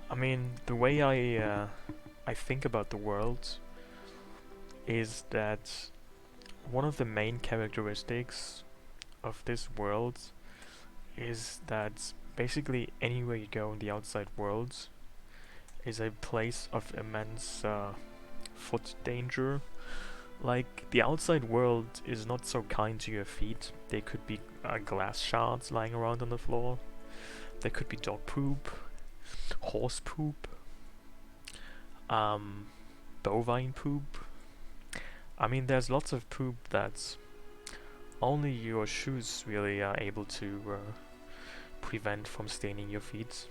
I mean, the way I think about the world is that one of the main characteristics of this world is that basically anywhere you go in the outside world is a place of immense foot danger. Like, the outside world is not so kind to your feet. There could be glass shards lying around on the floor. There could be dog poop, horse poop, bovine poop, I mean, there's lots of poop that only your shoes really are able to prevent from staining your feet.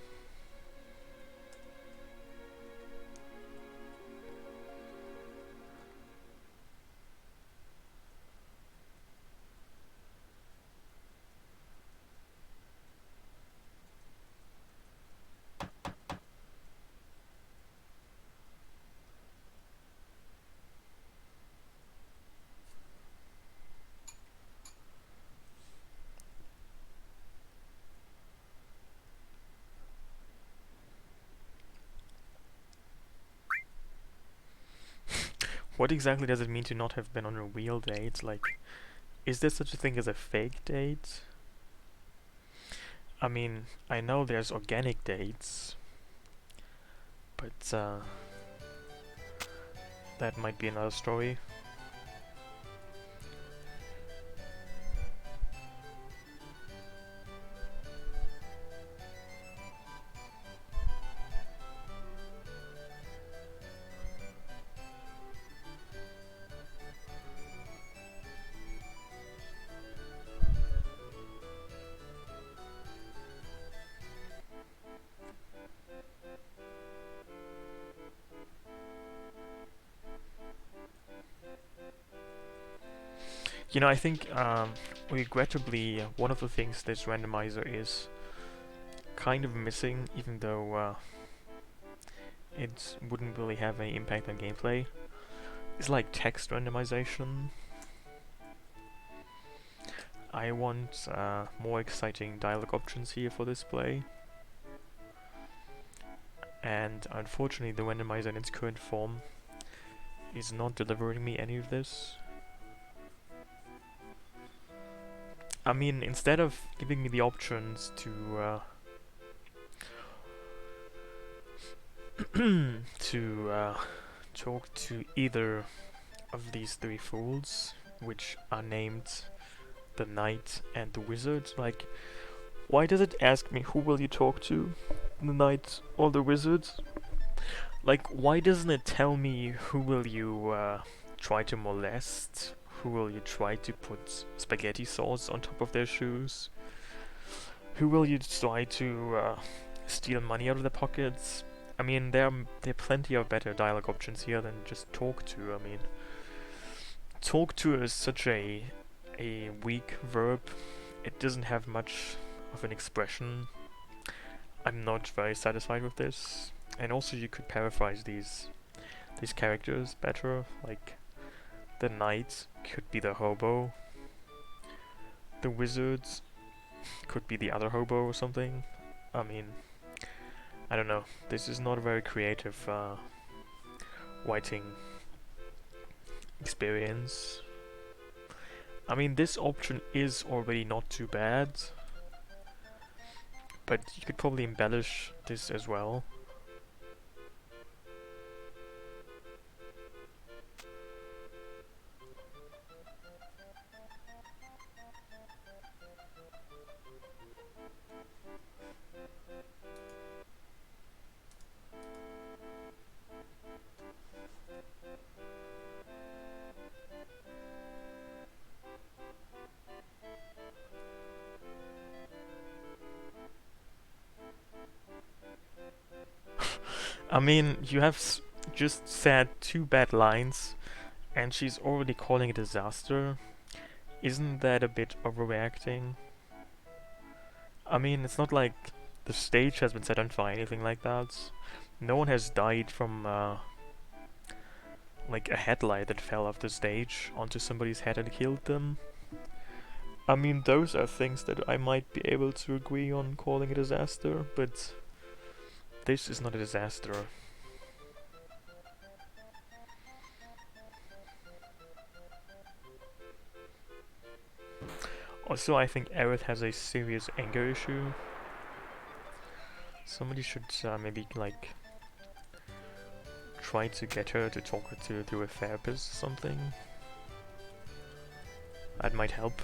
What exactly does it mean to not have been on a real date? Like, is there such a thing as a fake date? I mean, I know there's organic dates, but that might be another story. You know, I think regrettably one of the things this randomizer is kind of missing, even though it wouldn't really have any impact on gameplay, is like text randomization. I want more exciting dialogue options here for this play. And unfortunately the randomizer in its current form is not delivering me any of this. I mean, instead of giving me the options to talk to either of these three fools, which are named the knight and the wizard, like, why does it ask me who will you talk to, the knight or the wizard? Like, why doesn't it tell me who will you try to molest? Who will you try to put spaghetti sauce on top of their shoes? Who will you try to steal money out of their pockets? I mean, there are plenty of better dialogue options here than just talk to. I mean, talk to is such a weak verb. It doesn't have much of an expression. I'm not very satisfied with this. And also, you could paraphrase these characters better. Like, the knight could be the hobo. The wizard could be the other hobo or something. I mean, I don't know. This is not a very creative writing experience. I mean, this option is already not too bad, but you could probably embellish this as well. I mean, you have just said two bad lines, and she's already calling it a disaster. Isn't that a bit overreacting? I mean, it's not like the stage has been set on fire, anything like that. No one has died from, like, a headlight that fell off the stage onto somebody's head and killed them. I mean, those are things that I might be able to agree on calling a disaster, but this is not a disaster. Also, I think Aerith has a serious anger issue. Somebody should maybe, like, try to get her to talk to a therapist or something. That might help.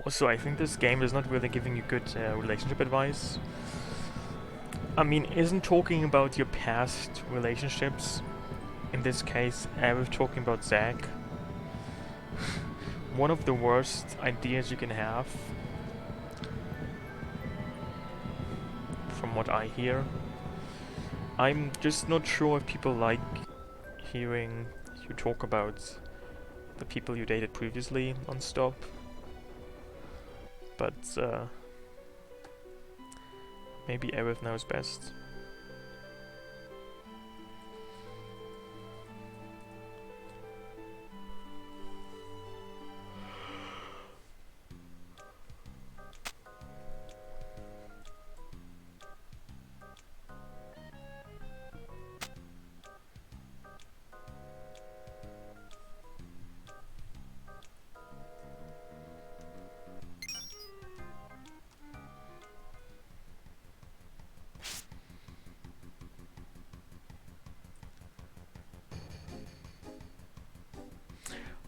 Also, I think this game is not really giving you good relationship advice. I mean, isn't talking about your past relationships, in this case, Aerith talking about Zack, one of the worst ideas you can have, from what I hear. I'm just not sure if people like hearing you talk about the people you dated previously non-stop, but maybe Aerith knows best.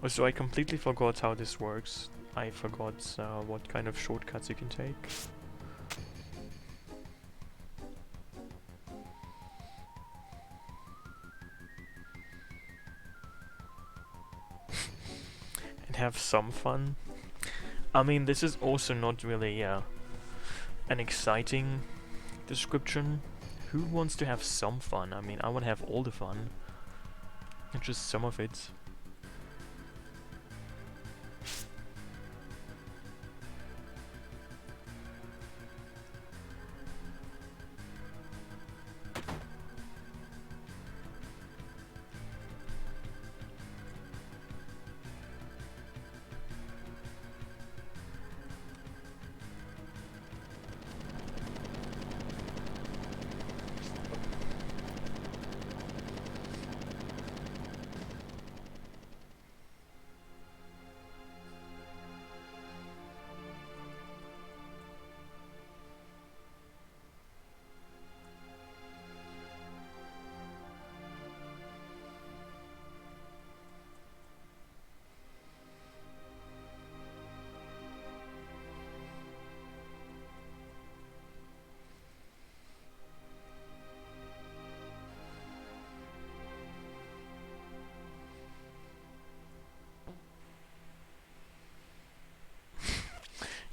Also, I completely forgot how this works. I forgot what kind of shortcuts you can take. And have some fun. I mean, this is also not really an exciting description. Who wants to have some fun? I mean, I want to have all the fun, not just some of it.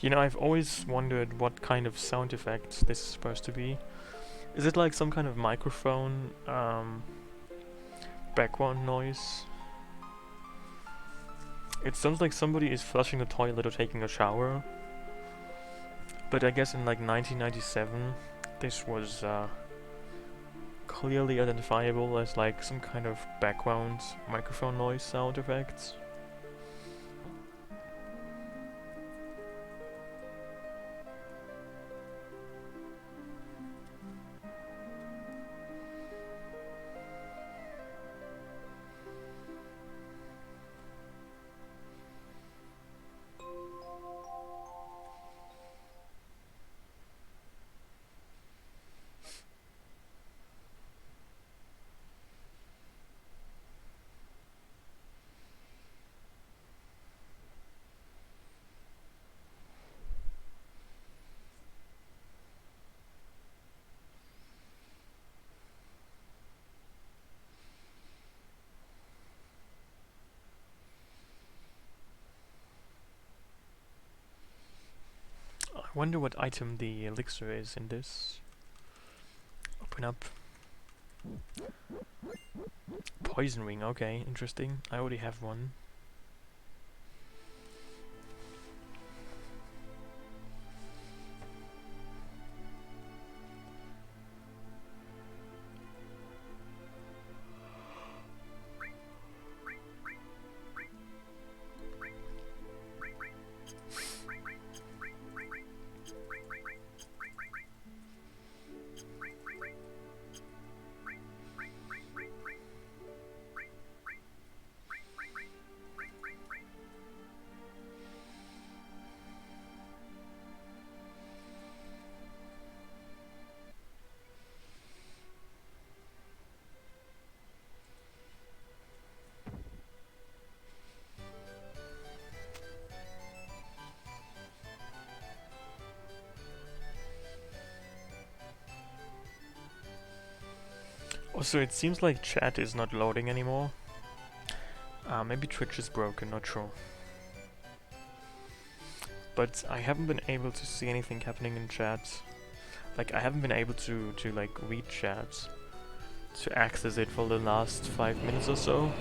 You know, I've always wondered what kind of sound effect this is supposed to be. Is it like some kind of microphone background noise? It sounds like somebody is flushing the toilet or taking a shower. But I guess in like 1997, this was clearly identifiable as like some kind of background microphone noise sound effects. I wonder what item the elixir is in this. Open up. Poison ring, okay, interesting. I already have one. Also, it seems like chat is not loading anymore. Maybe Twitch is broken, not sure. But I haven't been able to see anything happening in chat. Like, I haven't been able to like read chat to access it for the last 5 minutes or so.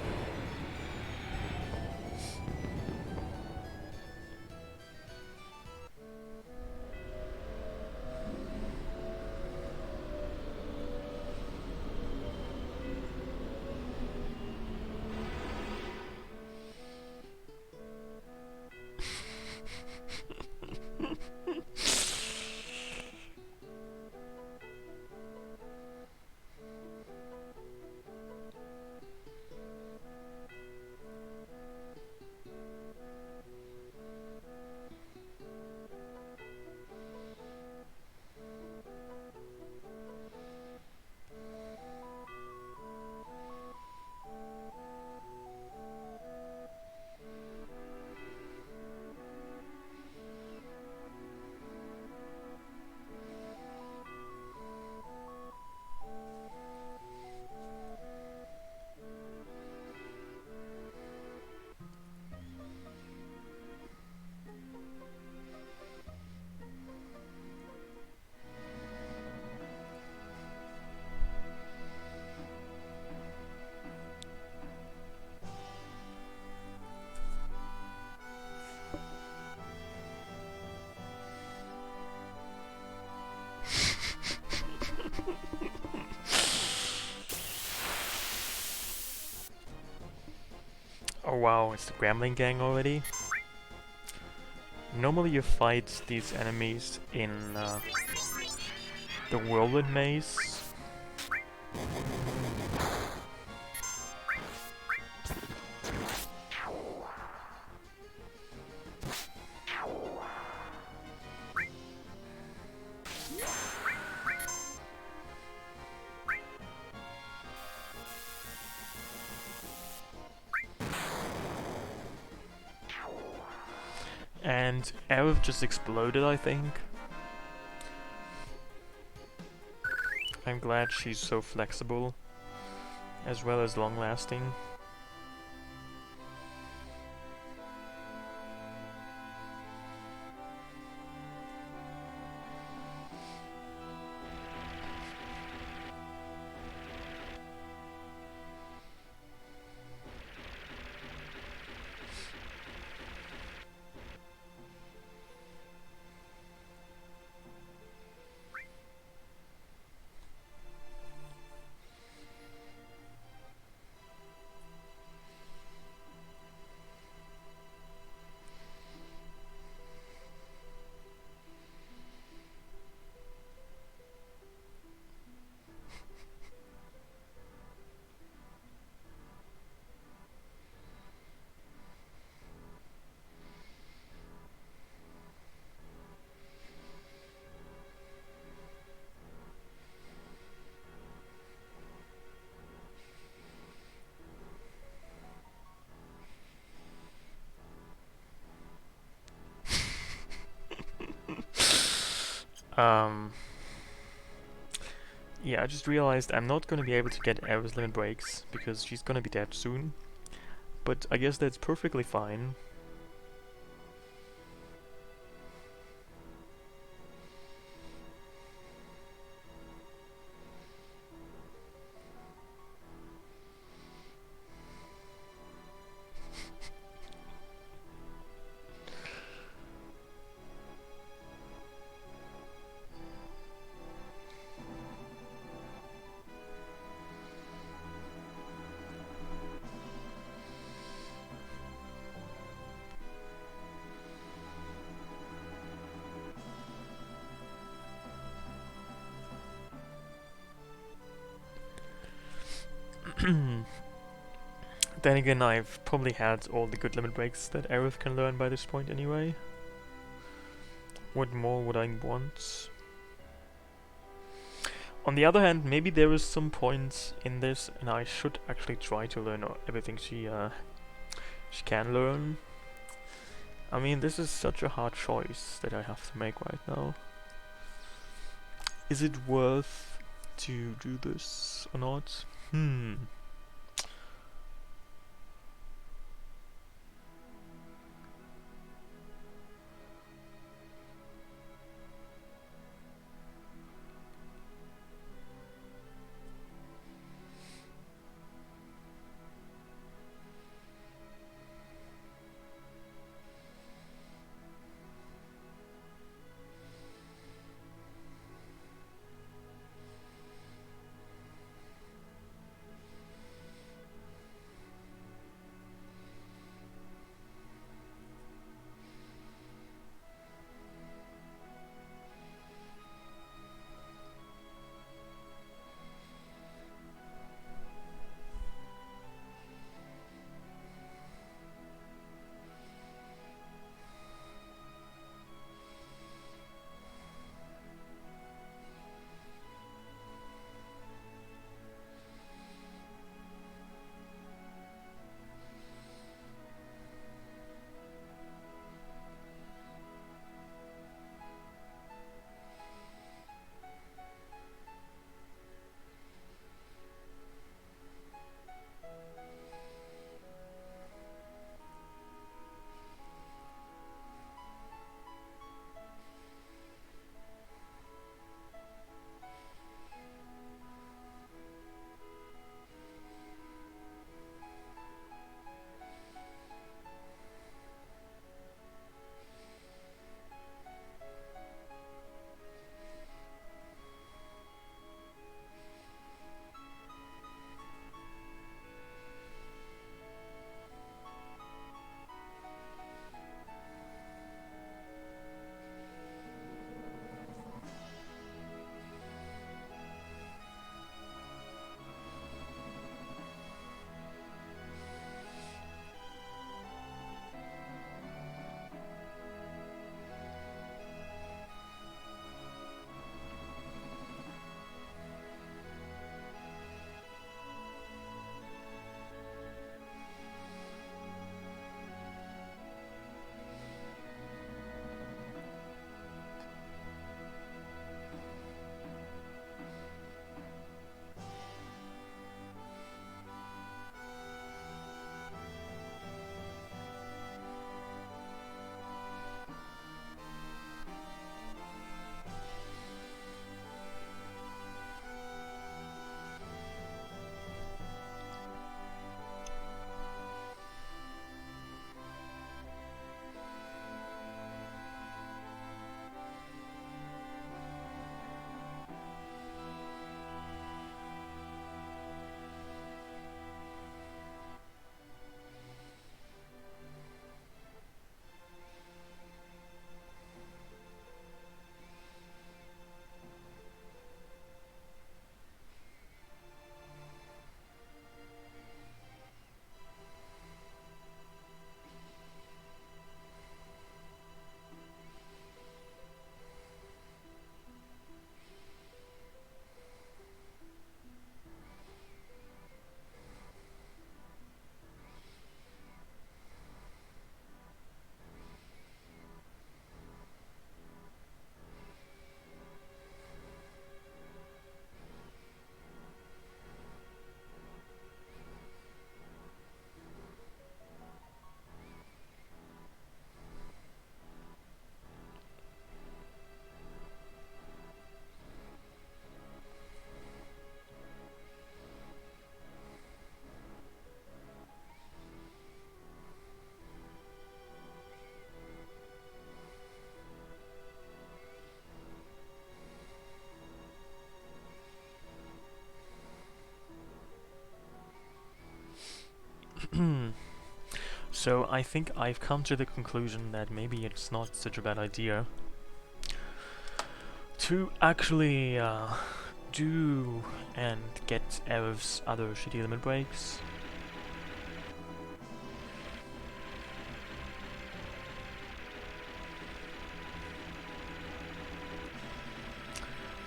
Oh wow, it's the Gremlin Gang already? Normally you fight these enemies in the Whirlwind Maze. And Aerith just exploded, I think. I'm glad she's so flexible, as well as long-lasting. Yeah, I just realized I'm not gonna be able to get Aerith's limit breaks because she's gonna be dead soon. But I guess that's perfectly fine. Then again, I've probably had all the good limit breaks that Aerith can learn by this point anyway. What more would I want? On the other hand, maybe there is some point in this, and I should actually try to learn everything she can learn. I mean, this is such a hard choice that I have to make right now. Is it worth to do this or not. Hmm. So I think I've come to the conclusion that maybe it's not such a bad idea to actually do and get Ev's other shitty limit breaks.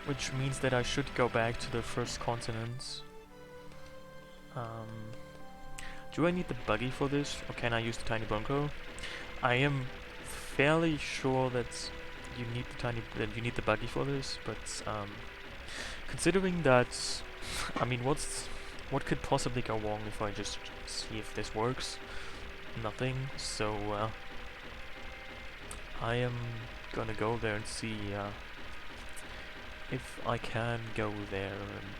Which means that I should go back to the first continent. Do I need the buggy for this, or can I use the tiny Bronco? I am fairly sure that you need the buggy for this, but Considering that, I mean, what could possibly go wrong if I just see if this works? Nothing. So I am gonna go there and see if I can go there and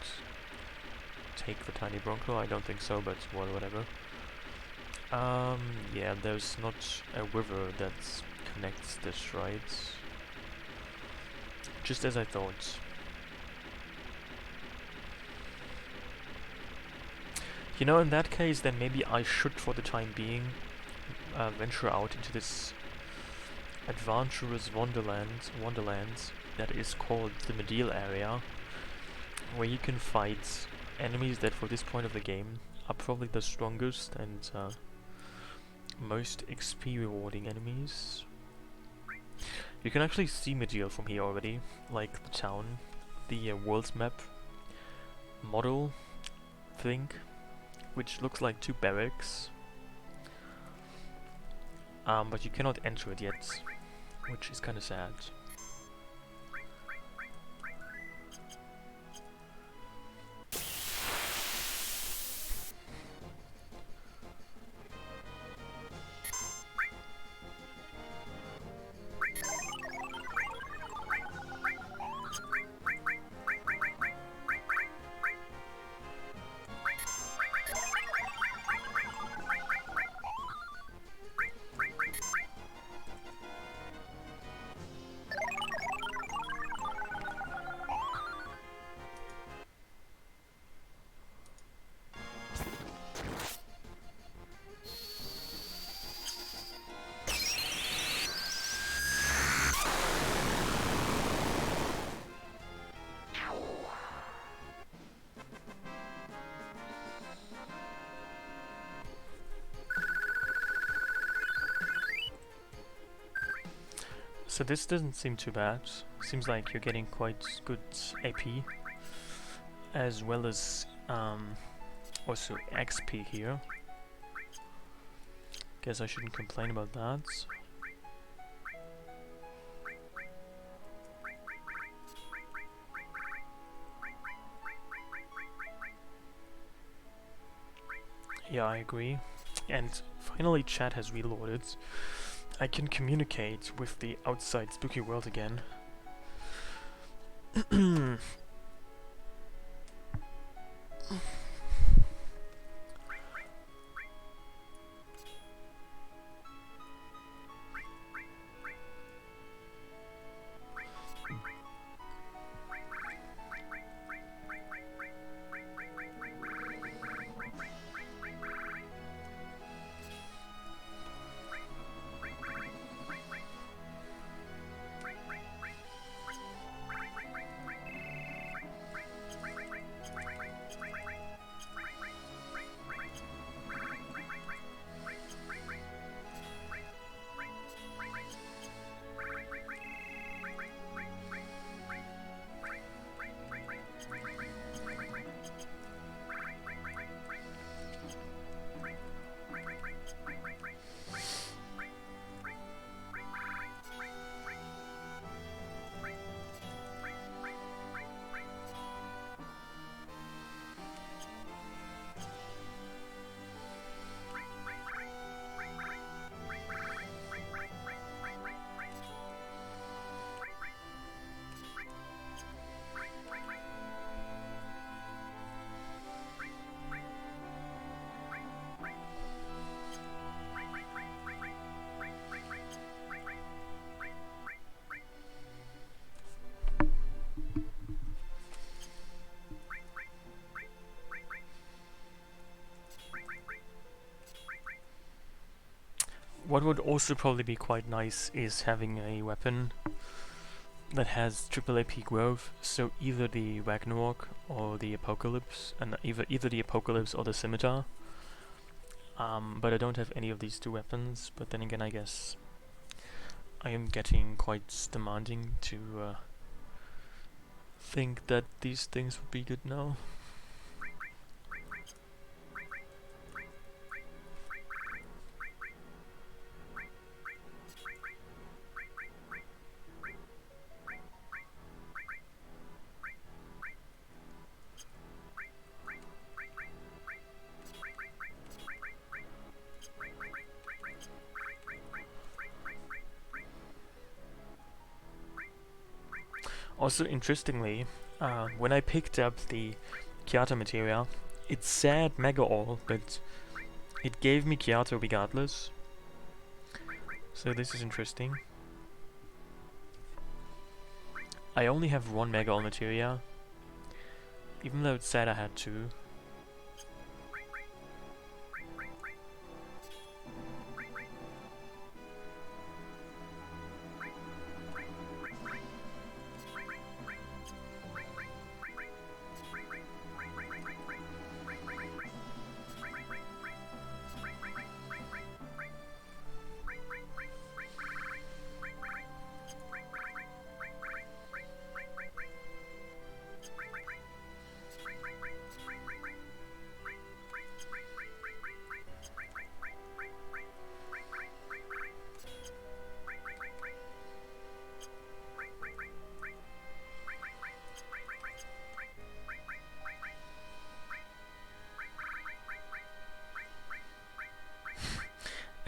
take the tiny Bronco. I don't think so, but well, whatever. Yeah, there's not a river that connects this, right? Just as I thought. You know, in that case, then maybe I should, for the time being, venture out into this adventurous wonderland that is called the Medial area, where you can fight enemies that, for this point of the game, are probably the strongest and most XP rewarding enemies. You can actually see Medial from here already, like the town, the world's map model thing, which looks like two barracks. But you cannot enter it yet, which is kind of sad. So this doesn't seem too bad. Seems like you're getting quite good AP, as well as also XP here. Guess I shouldn't complain about that. Yeah, I agree. And finally chat has reloaded. I can communicate with the outside spooky world again. What would also probably be quite nice is having a weapon that has triple AP growth, so either the Ragnarok or the Apocalypse, and either the Apocalypse or the Scimitar. But I don't have any of these two weapons, but then again I guess I am getting quite demanding to think that these things would be good now. Also, interestingly, when I picked up the Kyoto materia, it said Mega Ore, but it gave me Kyoto regardless. So this is interesting. I only have one Mega Ore materia, even though it said I had two.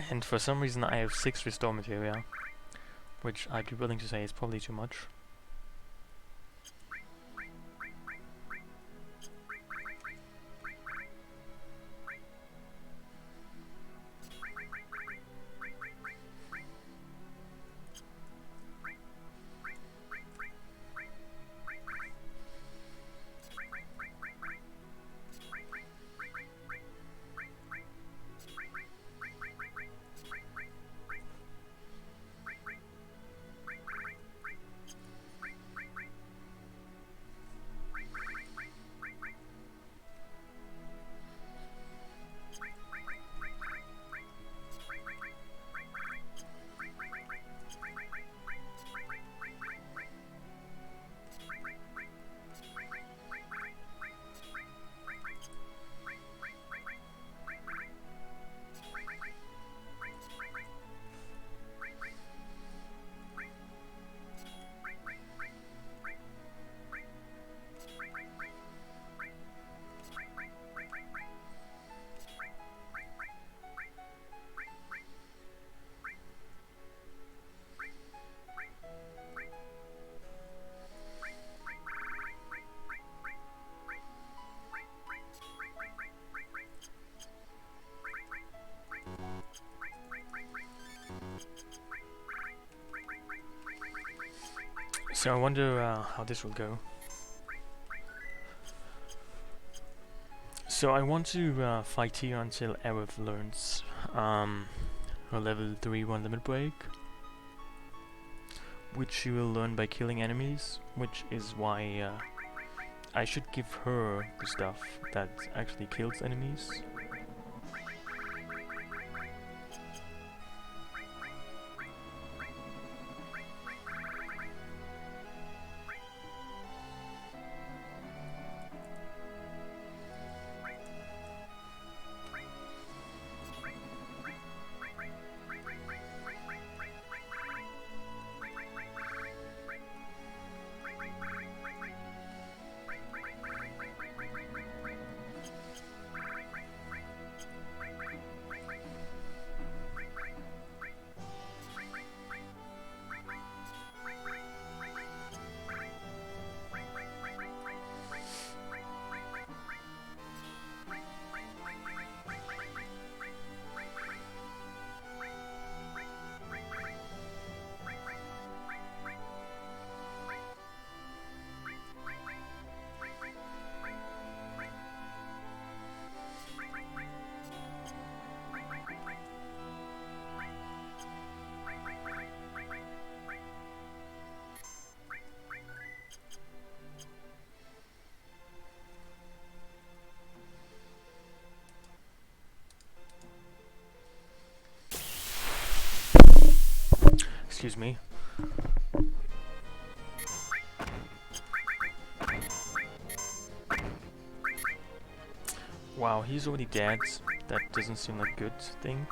And for some reason I have 6 restore materia, which I'd be willing to say is probably too much. So I wonder how this will go. So I want to fight here until Aerith learns her level 3 1 limit break, which she will learn by killing enemies, which is why I should give her the stuff that actually kills enemies. Excuse me. Wow, he's already dead. That doesn't seem like a good thing.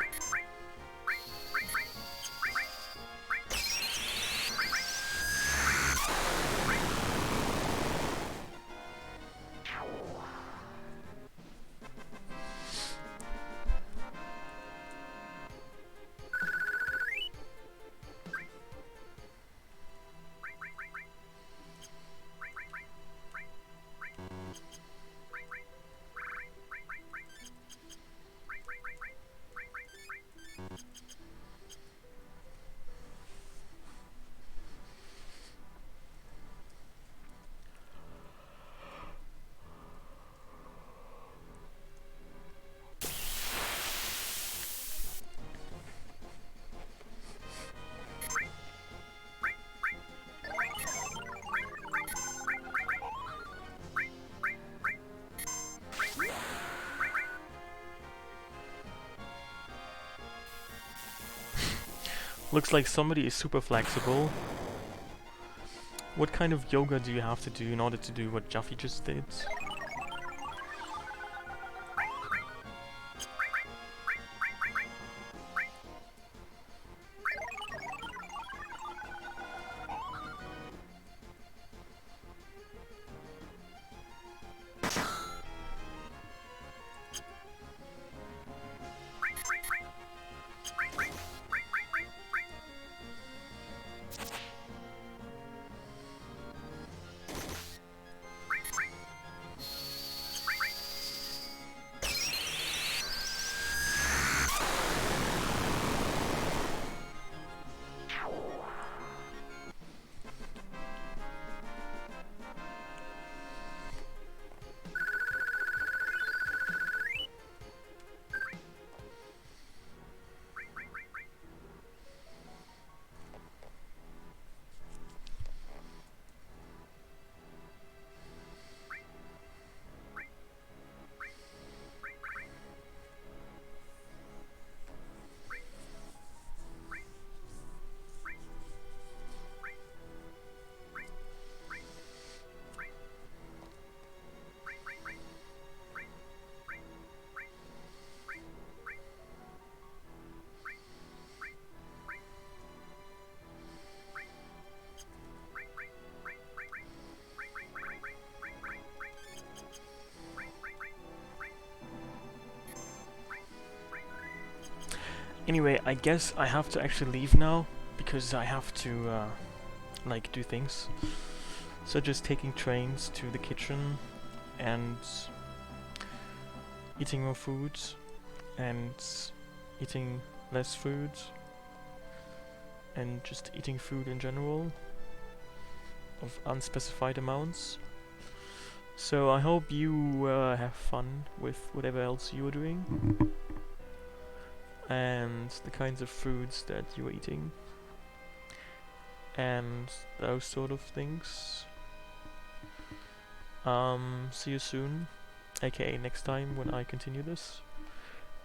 Looks like somebody is super flexible. What kind of yoga do you have to do in order to do what Juffy just did? Anyway, I guess I have to actually leave now, because I have to, like, do things. Such as taking trains to the kitchen, and eating more food, and eating less food, and just eating food in general, of unspecified amounts. So I hope you have fun with whatever else you are doing, and the kinds of foods that you are eating, and those sort of things. See you soon, aka next time when I continue this,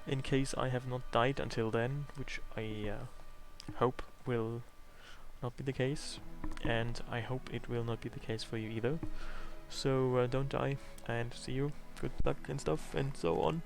in case I have not died until then, which I hope will not be the case, and I hope it will not be the case for you either. So don't die, and see you, good luck and stuff, and so on.